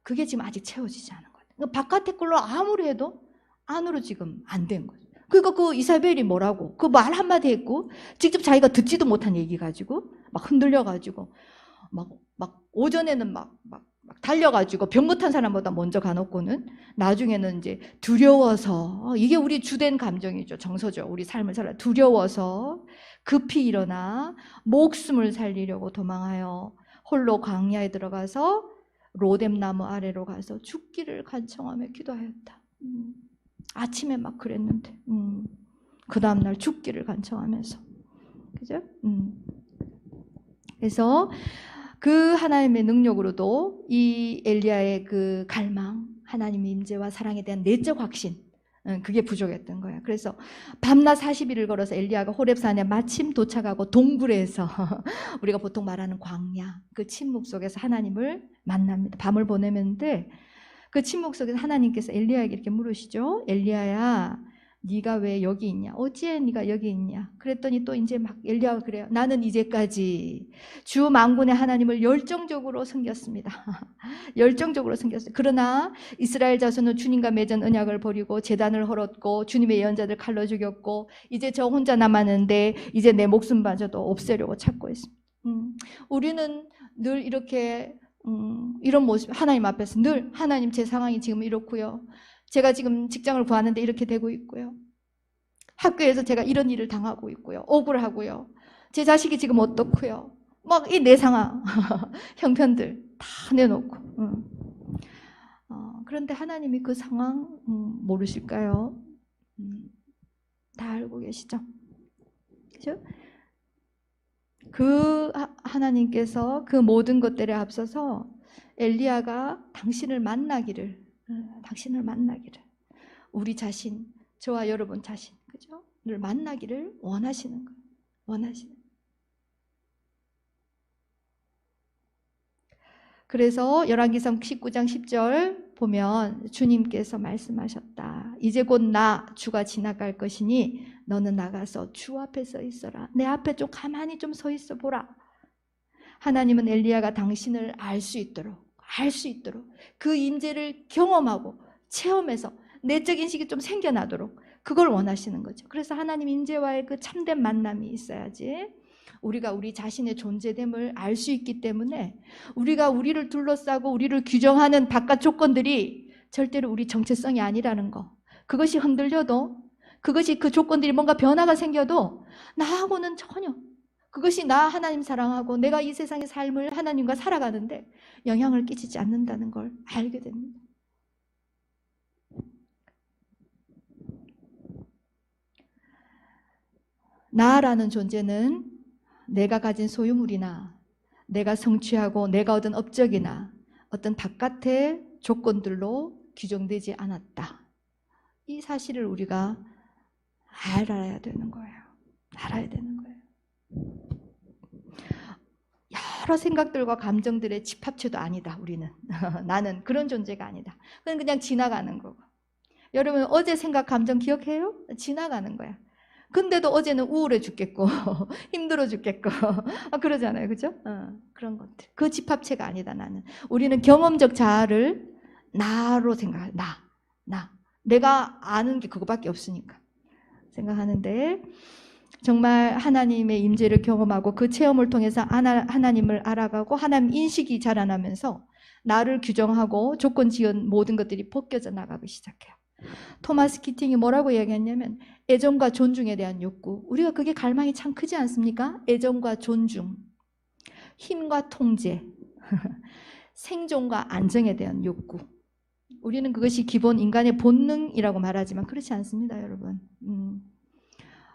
Speaker 1: 그게 지금 아직 채워지지 않은 거예요. 그러니까 바깥의 걸로 아무리 해도 안으로 지금 안 된 거예요. 그러니까 그 이사벨이 뭐라고 그 말 한마디 했고 직접 자기가 듣지도 못한 얘기 가지고 막 흔들려가지고 막 오전에는 막 달려가지고 병 못한 사람보다 먼저 가놓고는 나중에는 이제 두려워서, 이게 우리 주된 감정이죠. 정서죠. 우리 삶을 살아 두려워서 급히 일어나 목숨을 살리려고 도망하여 홀로 광야에 들어가서 로뎀나무 아래로 가서 죽기를 간청하며 기도하였다. 아침에 막 그랬는데 그 다음날 죽기를 간청하면서, 그죠? 그래서 그 하나님의 능력으로도 이 엘리야의 그 갈망, 하나님의 임재와 사랑에 대한 내적 확신, 그게 부족했던 거예요. 그래서 밤낮 40일을 걸어서 엘리야가 호렙산에 마침 도착하고 동굴에서 우리가 보통 말하는 광야, 그 침묵 속에서 하나님을 만납니다. 밤을 보내는데 그 침묵 속에서 하나님께서 엘리야에게 이렇게 물으시죠. 엘리야야, 네가 왜 여기 있냐? 어찌해 네가 여기 있냐? 그랬더니 또 이제 막 엘리야가 그래요. 나는 이제까지 주 만군의 하나님을 열정적으로 섬겼습니다. 열정적으로 섬겼어요. 그러나 이스라엘 자손은 주님과 맺은 언약을 버리고 제단을 헐었고 주님의 예언자들 칼로 죽였고 이제 저 혼자 남았는데 이제 내 목숨마저도 없애려고 찾고 있습니다. 우리는 늘 이렇게 이런 모습, 하나님 앞에서 늘 하나님 제 상황이 지금 이렇고요. 제가 지금 직장을 구하는데 이렇게 되고 있고요. 학교에서 제가 이런 일을 당하고 있고요. 억울하고요. 제 자식이 지금 어떻고요. 막 이 내 상황, 형편들 다 내놓고. 그런데 하나님이 그 상황 모르실까요? 다 알고 계시죠? 그죠? 그 하나님께서 그 모든 것들에 앞서서 엘리야가 당신을 만나기를, 우리 자신, 저와 여러분 자신, 그죠? 늘 만나기를 원하시는 거예요. 원하시는. 그래서 열왕기상 19장 10절 보면 주님께서 말씀하셨다. 이제 곧 나 주가 지나갈 것이니 너는 나가서 주 앞에 서 있어라. 내 앞에 좀 가만히 좀 서 있어 보라. 하나님은 엘리야가 당신을 알 수 있도록 그 임재를 경험하고 체험해서 내적 인식이 좀 생겨나도록
Speaker 2: 그걸 원하시는 거죠. 그래서 하나님 인재와의 그 참된 만남이 있어야지 우리가 우리 자신의 존재됨을 알 수 있기 때문에 우리가 우리를 둘러싸고 우리를 규정하는 바깥 조건들이 절대로 우리 정체성이 아니라는 거. 그것이 흔들려도, 그것이 그 조건들이 뭔가 변화가 생겨도 나하고는 전혀, 그것이 나 하나님 사랑하고 내가 이 세상의 삶을 하나님과 살아가는데 영향을 끼치지 않는다는 걸 알게 됩니다. 나라는 존재는 내가 가진 소유물이나 내가 성취하고 내가 얻은 업적이나 어떤 바깥의 조건들로 규정되지 않았다. 이 사실을 우리가 알아야 되는 거예요. 알아야 되는 거예요. 여러 생각들과 감정들의 집합체도 아니다, 우리는. 나는 그런 존재가 아니다. 그냥 지나가는 거고. 여러분, 어제 생각, 감정 기억해요? 지나가는 거야. 근데도 어제는 우울해 죽겠고 힘들어 죽겠고 그러잖아요. 그죠? 그런 것들. 그 집합체가 아니다, 나는. 우리는 경험적 자아를 나로 생각해. 나. 내가 아는 게 그거밖에 없으니까 생각하는데 정말 하나님의 임재를 경험하고 그 체험을 통해서 하나님을 알아가고 하나님 인식이 자라나면서 나를 규정하고 조건 지은 모든 것들이 벗겨져 나가기 시작해요. 토마스 키팅이 뭐라고 이야기했냐면 애정과 존중에 대한 욕구. 우리가 그게 갈망이 참 크지 않습니까? 애정과 존중, 힘과 통제, 생존과 안정에 대한 욕구. 우리는 그것이 기본 인간의 본능이라고 말하지만 그렇지 않습니다, 여러분.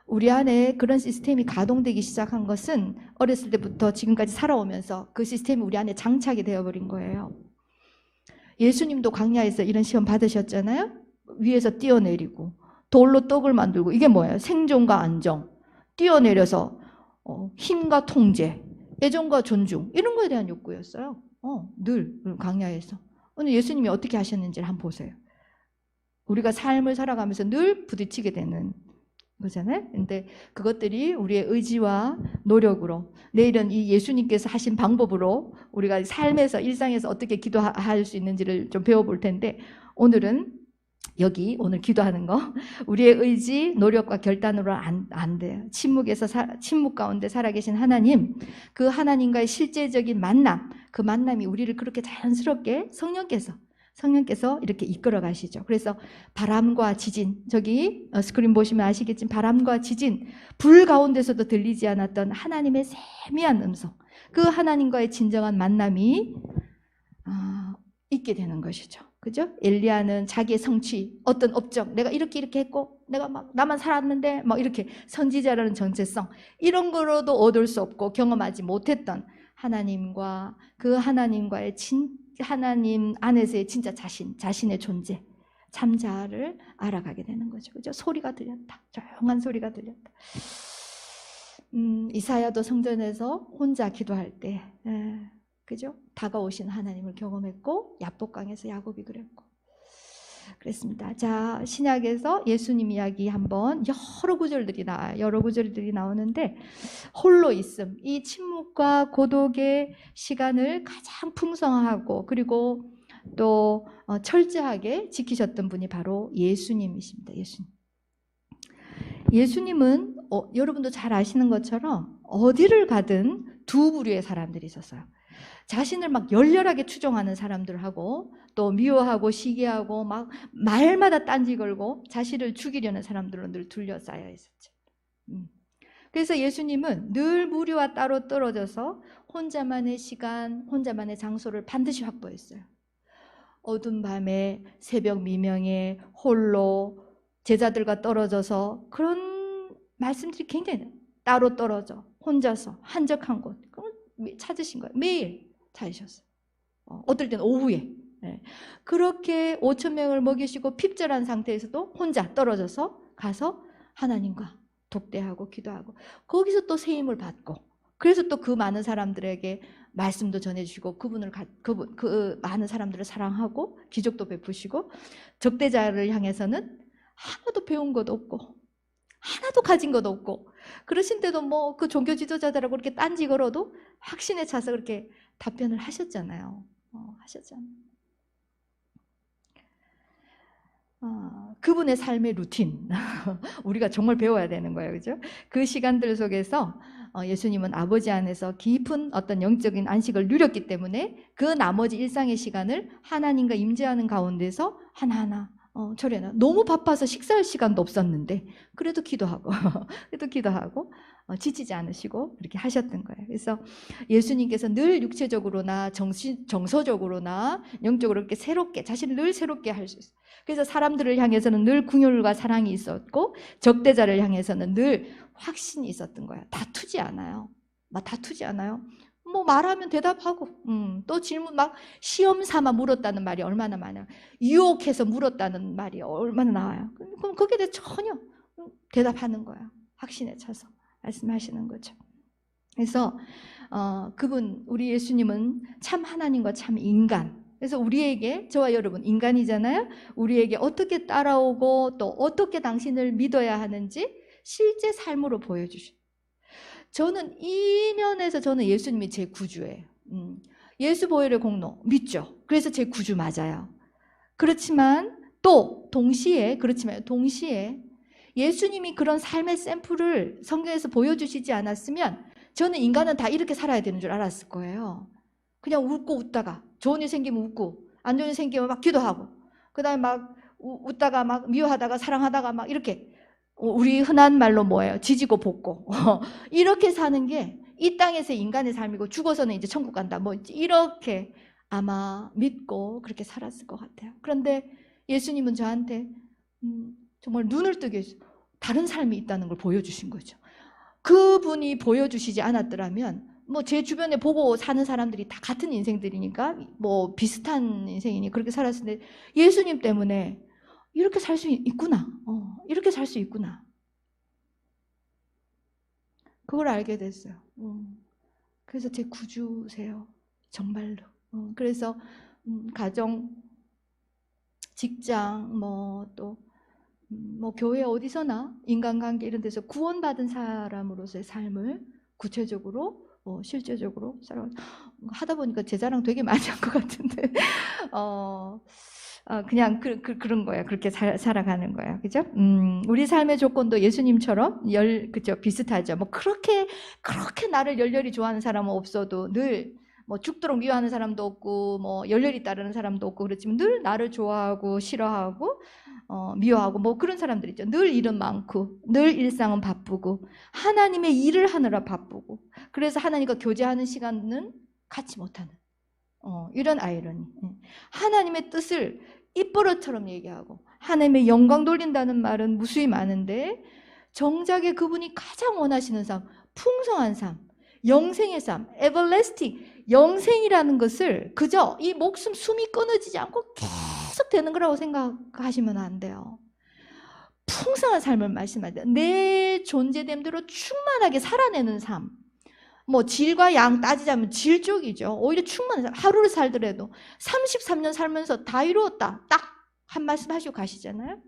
Speaker 2: 우리 안에 그런 시스템이 가동되기 시작한 것은 어렸을 때부터 지금까지 살아오면서 그 시스템이 우리 안에 장착이 되어버린 거예요. 예수님도 광야에서 이런 시험 받으셨잖아요. 위에서 뛰어내리고 돌로 떡을 만들고 이게 뭐예요? 생존과 안정, 뛰어내려서 힘과 통제, 애정과 존중 이런 거에 대한 욕구였어요. 늘 광야에서. 오늘 예수님이 어떻게 하셨는지를 한번 보세요. 우리가 삶을 살아가면서 늘 부딪히게 되는 거잖아요. 근데 그것들이 우리의 의지와 노력으로 내일은 이 예수님께서 하신 방법으로 우리가 삶에서 일상에서 어떻게 기도할 수 있는지를 좀 배워볼 텐데 오늘은 여기 오늘 기도하는 거 우리의 의지, 노력과 결단으로 안 돼요. 침묵 가운데 살아계신 하나님, 그 하나님과의 실제적인 만남, 그 만남이 우리를 그렇게 자연스럽게 성령께서 이렇게 이끌어 가시죠. 그래서 바람과 지진, 저기 스크린 보시면 아시겠지만 바람과 지진, 불 가운데서도 들리지 않았던 하나님의 세미한 음성, 그 하나님과의 진정한 만남이 있게 되는 것이죠. 그죠? 엘리야는 자기의 성취, 어떤 업적, 내가 이렇게 했고, 내가 막 나만 살았는데, 막 이렇게 선지자라는 정체성, 이런 거로도 얻을 수 없고 경험하지 못했던 하나님과 그 하나님과의 하나님 안에서의 진짜 자신의 존재, 참자를 알아가게 되는 거죠. 그죠? 소리가 들렸다. 조용한 소리가 들렸다. 이사야도 성전에서 혼자 기도할 때, 그죠? 다가오신 하나님을 경험했고 야복강에서 야곱이 그랬습니다. 자, 신약에서 예수님 이야기 한번 여러 구절들이 나오는데 홀로 있음, 이 침묵과 고독의 시간을 가장 풍성하고 그리고 또 철저하게 지키셨던 분이 바로 예수님이십니다. 예수님은 여러분도 잘 아시는 것처럼 어디를 가든 두 부류의 사람들이 있었어요. 자신을 막 열렬하게 추종하는 사람들하고 또 미워하고 시기하고 막 말마다 딴지 걸고 자신을 죽이려는 사람들로 늘 둘러싸여 있었죠. 그래서 예수님은 늘 무리와 따로 떨어져서 혼자만의 시간, 혼자만의 장소를 반드시 확보했어요. 어두운 밤에 새벽 미명에 홀로 제자들과 떨어져서 그런 말씀들이 굉장히 따로 떨어져 혼자서 한적한 곳 찾으신 거예요. 매일 찾으셨어요. 어떨 때는 오후에. 그렇게 5,000명을 먹이시고 핍절한 상태에서도 혼자 떨어져서 가서 하나님과 독대하고 기도하고 거기서 또 세임을 받고 그래서 또 그 많은 사람들에게 말씀도 전해주시고 그 많은 사람들을 사랑하고 기적도 베푸시고 적대자를 향해서는 하나도 배운 것도 없고 하나도 가진 것도 없고 그러신 때도 뭐 그 종교 지도자들하고 그렇게 딴지 걸어도 확신에 차서 그렇게 답변을 하셨잖아요. 그분의 삶의 루틴 우리가 정말 배워야 되는 거예요. 그죠? 그 시간들 속에서 예수님은 아버지 안에서 깊은 어떤 영적인 안식을 누렸기 때문에 그 나머지 일상의 시간을 하나님과 임재하는 가운데서 하나하나 처리하나. 너무 바빠서 식사할 시간도 없었는데 그래도 기도하고 지치지 않으시고 그렇게 하셨던 거예요. 그래서 예수님께서 늘 육체적으로나 정서적으로나 영적으로 이렇게 새롭게 자신을 늘 새롭게 할 수 있어요. 그래서 사람들을 향해서는 늘 궁율과 사랑이 있었고 적대자를 향해서는 늘 확신이 있었던 거예요. 다투지 않아요. 뭐 말하면 대답하고 또 질문 막 시험 삼아 물었다는 말이 얼마나 많아요. 유혹해서 물었다는 말이 얼마나 나와요. 그럼 거기에 대해 전혀 대답하는 거예요. 확신에 차서 말씀하시는 거죠. 그래서 그분 우리 예수님은 참 하나님과 참 인간. 그래서 우리에게 저와 여러분 인간이잖아요. 우리에게 어떻게 따라오고 또 어떻게 당신을 믿어야 하는지 실제 삶으로 보여주셔요. 저는 이 면에서 저는 예수님이 제 구주예요. 예수 보혈의 공로 믿죠. 그래서 제 구주 맞아요. 그렇지만 동시에 예수님이 그런 삶의 샘플을 성경에서 보여주시지 않았으면 저는 인간은 다 이렇게 살아야 되는 줄 알았을 거예요. 그냥 웃고 웃다가 좋은 일 생기면 웃고 안 좋은 일 생기면 막 기도하고 그 다음에 막 웃다가 막 미워하다가 사랑하다가 막 이렇게 우리 흔한 말로 뭐예요? 지지고 볶고 이렇게 사는 게 이 땅에서의 인간의 삶이고 죽어서는 이제 천국 간다 뭐 이렇게 아마 믿고 그렇게 살았을 것 같아요. 그런데 예수님은 저한테 정말 눈을 뜨게 해서 다른 삶이 있다는 걸 보여주신 거죠. 그분이 보여주시지 않았더라면 뭐 제 주변에 보고 사는 사람들이 다 같은 인생들이니까 뭐 비슷한 인생이니 그렇게 살았을 텐데 예수님 때문에 이렇게 살 수 있구나. 이렇게 살 수 있구나. 그걸 알게 됐어요. 그래서 제 구주세요. 정말로. 그래서 가정, 직장, 또 교회 어디서나 인간관계 이런 데서 구원받은 사람으로서의 삶을 구체적으로 실제적으로 하다 보니까 제 자랑 되게 많이 한 것 같은데 그냥 그런 거야. 그렇게 살아가는 거야. 그죠? 우리 삶의 조건도 예수님처럼 그죠? 비슷하죠. 뭐 그렇게 나를 열렬히 좋아하는 사람은 없어도 늘 뭐 죽도록 미워하는 사람도 없고 뭐 열렬히 따르는 사람도 없고 그렇지만 늘 나를 좋아하고 싫어하고 미워하고 뭐 그런 사람들 있죠. 늘 일은 많고 늘 일상은 바쁘고 하나님의 일을 하느라 바쁘고 그래서 하나님과 교제하는 시간은 갖지 못하는 이런 아이러니. 하나님의 뜻을 입버릇처럼 얘기하고 하나님의 영광 돌린다는 말은 무수히 많은데 정작에 그분이 가장 원하시는 삶, 풍성한 삶, 영생의 삶, everlasting, 영생이라는 것을 그저 이 목숨 숨이 끊어지지 않고 계속 되는 거라고 생각하시면 안 돼요. 풍성한 삶을 말씀하세요. 내 존재됨대로 충만하게 살아내는 삶. 뭐 질과 양 따지자면 질 쪽이죠. 오히려 충만한 삶. 하루를 살더라도 33년 살면서 다 이루었다. 딱 한 말씀 하시고 가시잖아요.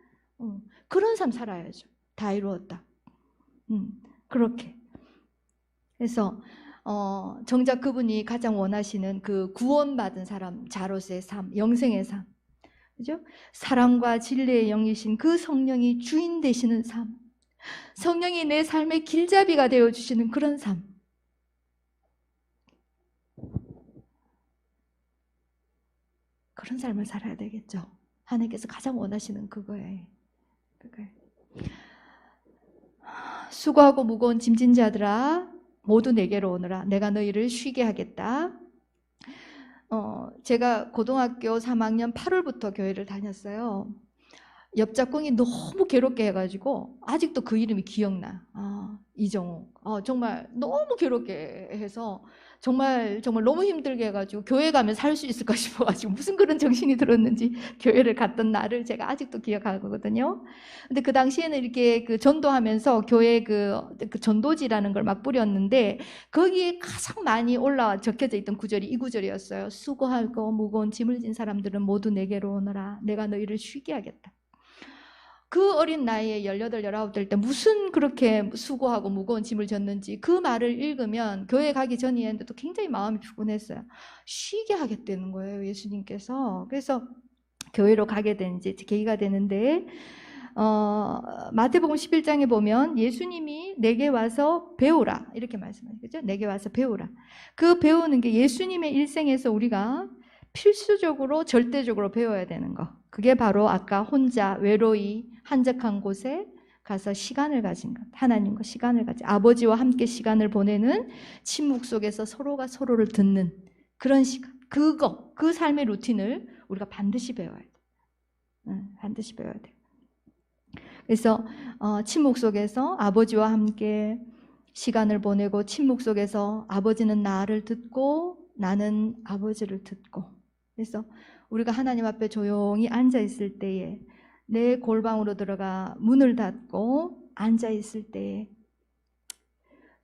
Speaker 2: 그런 삶 살아야죠. 다 이루었다. 그렇게. 그래서 정작 그분이 가장 원하시는 그 구원받은 사람, 자로서의 삶, 영생의 삶. 그죠? 사랑과 진리의 영이신 그 성령이 주인 되시는 삶. 성령이 내 삶의 길잡이가 되어주시는 그런 삶. 그런 삶을 살아야 되겠죠. 하나님께서 가장 원하시는 그거예요. 수고하고 무거운 짐진 자들아 모두 내게로 오너라. 내가 너희를 쉬게 하겠다. 제가 고등학교 3학년 8월부터 교회를 다녔어요. 옆짝꿍이 너무 괴롭게 해가지고 아직도 그 이름이 기억나. 이정욱. 정말 너무 괴롭게 해서 정말 너무 힘들게 해가지고 교회 가면 살 수 있을까 싶어가지고 무슨 그런 정신이 들었는지 교회를 갔던 날을 제가 아직도 기억하거든요. 근데 그 당시에는 이렇게 그 전도하면서 교회 그 전도지라는 걸 막 뿌렸는데 거기에 가장 많이 적혀져 있던 구절이 이 구절이었어요. 수고하고 무거운 짐을 진 사람들은 모두 내게로 오너라. 내가 너희를 쉬게 하겠다. 그 어린 나이에 18, 19될 때 무슨 그렇게 수고하고 무거운 짐을 졌는지 그 말을 읽으면 교회 가기 전이었는데도 굉장히 마음이 푸근했어요. 쉬게 하겠다는 거예요, 예수님께서. 그래서 교회로 가게 된 이제 계기가 되는데, 마태복음 11장에 보면 예수님이 내게 와서 배우라 이렇게 말씀하죠. 그죠? 내게 와서 배우라. 그 배우는 게 예수님의 일생에서 우리가 필수적으로 절대적으로 배워야 되는 거. 그게 바로 아까 혼자 외로이 한적한 곳에 가서 시간을 가진 것. 하나님과 시간을 가진, 아버지와 함께 시간을 보내는 침묵 속에서 서로가 서로를 듣는 그런 시간. 그 삶의 루틴을 우리가 반드시 배워야 돼. 반드시 배워야 돼. 그래서 침묵 속에서 아버지와 함께 시간을 보내고, 침묵 속에서 아버지는 나를 듣고 나는 아버지를 듣고, 그래서 우리가 하나님 앞에 조용히 앉아 있을 때에, 내 골방으로 들어가 문을 닫고 앉아 있을 때에,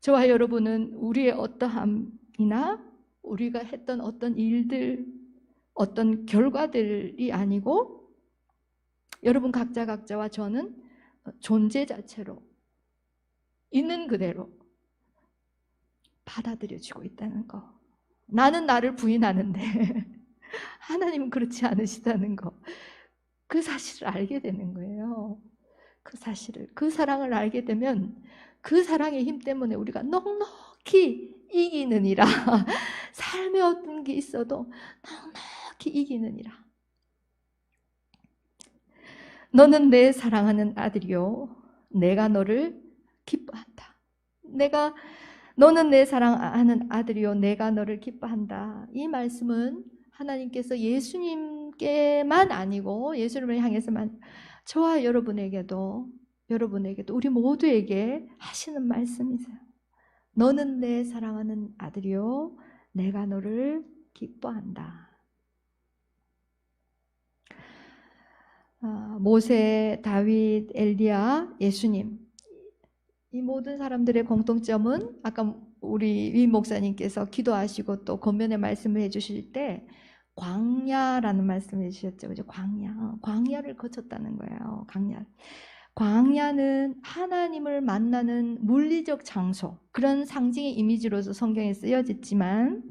Speaker 2: 저와 여러분은 우리의 어떠함이나 우리가 했던 어떤 일들, 어떤 결과들이 아니고, 여러분 각자와 저는 존재 자체로 있는 그대로 받아들여지고 있다는 거. 나는 나를 부인하는데 하나님은 그렇지 않으시다는 거. 그 사실을 알게 되는 거예요. 그 사실을, 그 사랑을 알게 되면 그 사랑의 힘 때문에 우리가 넉넉히 이기느니라. 삶에 어떤 게 있어도 넉넉히 이기느니라. 너는 내 사랑하는 아들이요, 내가 너를 기뻐한다. 너는 내 사랑하는 아들이요, 내가 너를 기뻐한다. 이 말씀은 하나님께서 예수님께만 아니고, 예수님을 향해서만, 저와 여러분에게도 우리 모두에게 하시는 말씀이세요. 너는 내 사랑하는 아들이요, 내가 너를 기뻐한다. 모세, 다윗, 엘리야, 예수님, 이 모든 사람들의 공통점은 아까 우리 위 목사님께서 기도하시고 또 권면의 말씀을 해주실 때 광야라는 말씀을 해주셨죠. 그죠? 광야를 거쳤다는 거예요. 광야는 하나님을 만나는 물리적 장소, 그런 상징의 이미지로서 성경에 쓰여졌지만,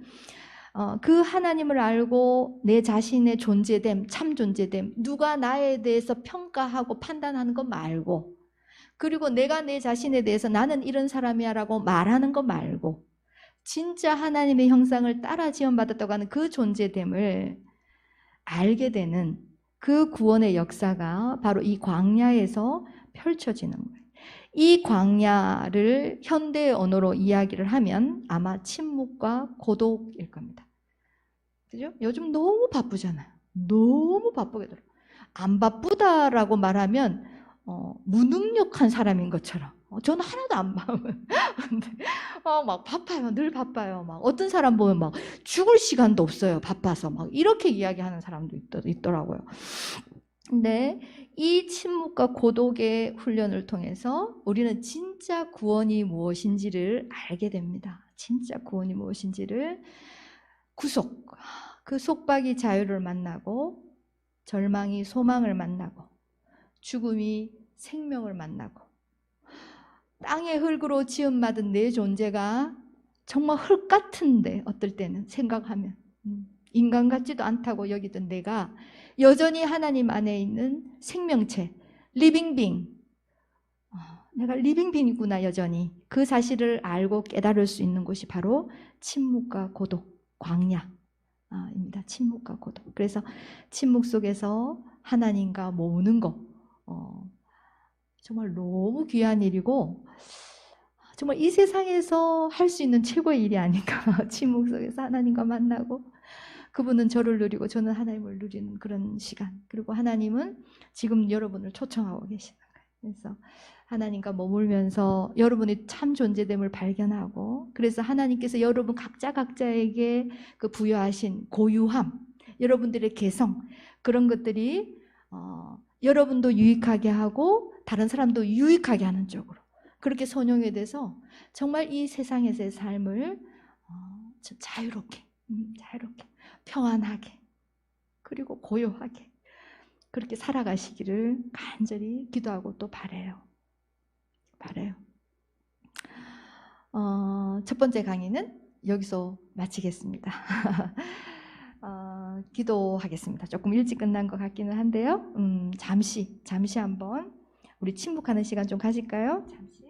Speaker 2: 그 하나님을 알고 내 자신의 존재됨, 참 존재됨, 누가 나에 대해서 평가하고 판단하는 거 말고, 그리고 내가 내 자신에 대해서 나는 이런 사람이야 라고 말하는 거 말고, 진짜 하나님의 형상을 따라 지원받았다고 하는 그 존재됨을 알게 되는 그 구원의 역사가 바로 이 광야에서 펼쳐지는 거예요. 이 광야를 현대의 언어로 이야기를 하면 아마 침묵과 고독일 겁니다. 그죠? 요즘 너무 바쁘잖아요. 너무 바쁘게 들어. 안 바쁘다라고 말하면 무능력한 사람인 것처럼. 저는 하나도 안 바빠요. 막 바빠요. 늘 바빠요. 막 어떤 사람 보면 막 죽을 시간도 없어요. 바빠서 막 이렇게 이야기하는 사람도 있더라고요. 근데 이 침묵과 고독의 훈련을 통해서 우리는 진짜 구원이 무엇인지를 알게 됩니다. 진짜 구원이 무엇인지를, 그 속박이 자유를 만나고, 절망이 소망을 만나고, 죽음이 생명을 만나고, 땅의 흙으로 지음받은 내 존재가 정말 흙 같은데, 어떨 때는 생각하면 인간 같지도 않다고 여기던 내가 여전히 하나님 안에 있는 생명체, 리빙빙, 내가 리빙빙이구나. 여전히 그 사실을 알고 깨달을 수 있는 곳이 바로 침묵과 고독, 광야입니다. 침묵과 고독. 그래서 침묵 속에서 하나님과 모으는 거, 정말 너무 귀한 일이고, 정말 이 세상에서 할 수 있는 최고의 일이 아닌가. 침묵 속에서 하나님과 만나고, 그분은 저를 누리고 저는 하나님을 누리는 그런 시간. 그리고 하나님은 지금 여러분을 초청하고 계시는 거예요. 그래서 하나님과 머물면서 여러분의 참 존재됨을 발견하고, 그래서 하나님께서 여러분 각자에게 그 부여하신 고유함, 여러분들의 개성, 그런 것들이 여러분도 유익하게 하고 다른 사람도 유익하게 하는 쪽으로 그렇게 선용이 돼서 정말 이 세상에서의 삶을 자유롭게 평안하게 그리고 고요하게 그렇게 살아가시기를 간절히 기도하고 또 바라요. 첫 번째 강의는 여기서 마치겠습니다. 기도하겠습니다. 조금 일찍 끝난 것 같기는 한데요. 잠시 한번 우리 침묵하는 시간 좀 가질까요? 잠시.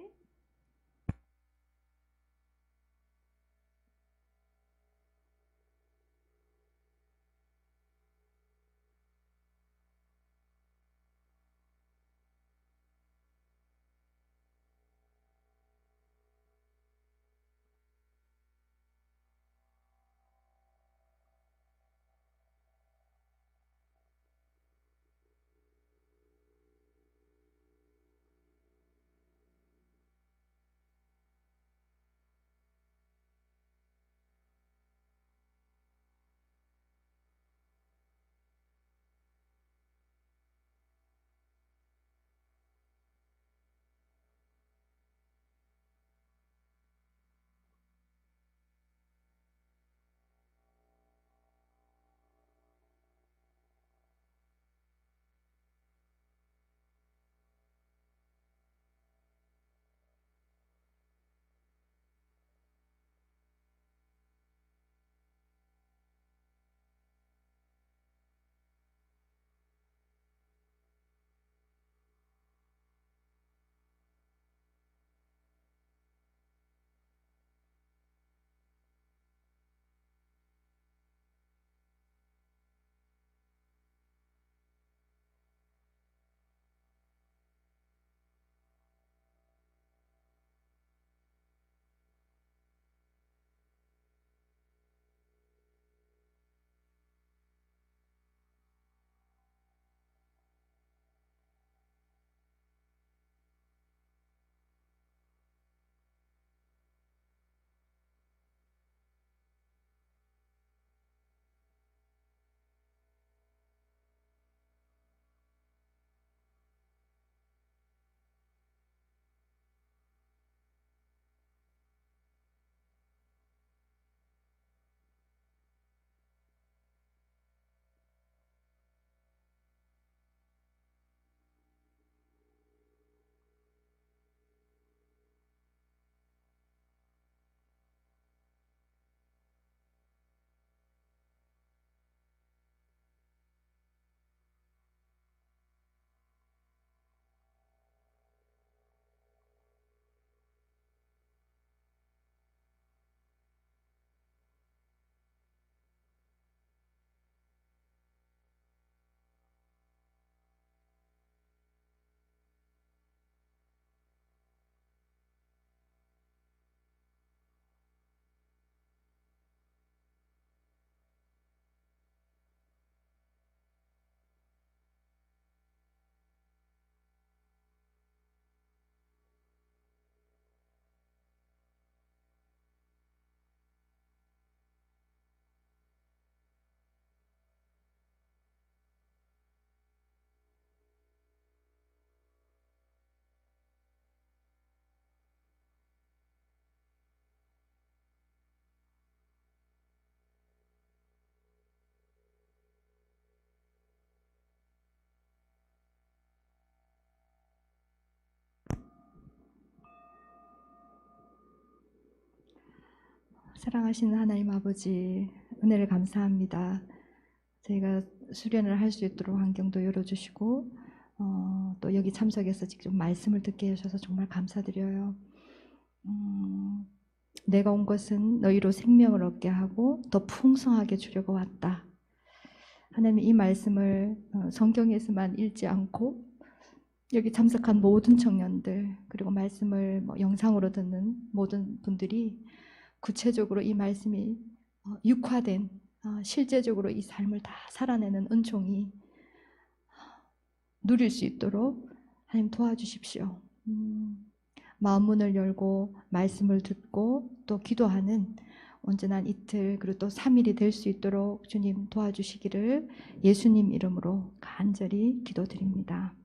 Speaker 2: 사랑하시는 하나님 아버지, 은혜를 감사합니다. 저희가 수련을 할 수 있도록 환경도 열어주시고 또 여기 참석해서 직접 말씀을 듣게 해주셔서 정말 감사드려요. 내가 온 것은 너희로 생명을 얻게 하고 더 풍성하게 주려고 왔다. 하나님, 이 말씀을 성경에서만 읽지 않고 여기 참석한 모든 청년들, 그리고 말씀을 영상으로 듣는 모든 분들이 구체적으로 이 말씀이 육화된 실제적으로 이 삶을 다 살아내는 은총이 누릴 수 있도록 하나님 도와주십시오. 마음 문을 열고 말씀을 듣고 또 기도하는 온전한 이틀, 그리고 또 3일이 될 수 있도록 주님 도와주시기를 예수님 이름으로 간절히 기도드립니다.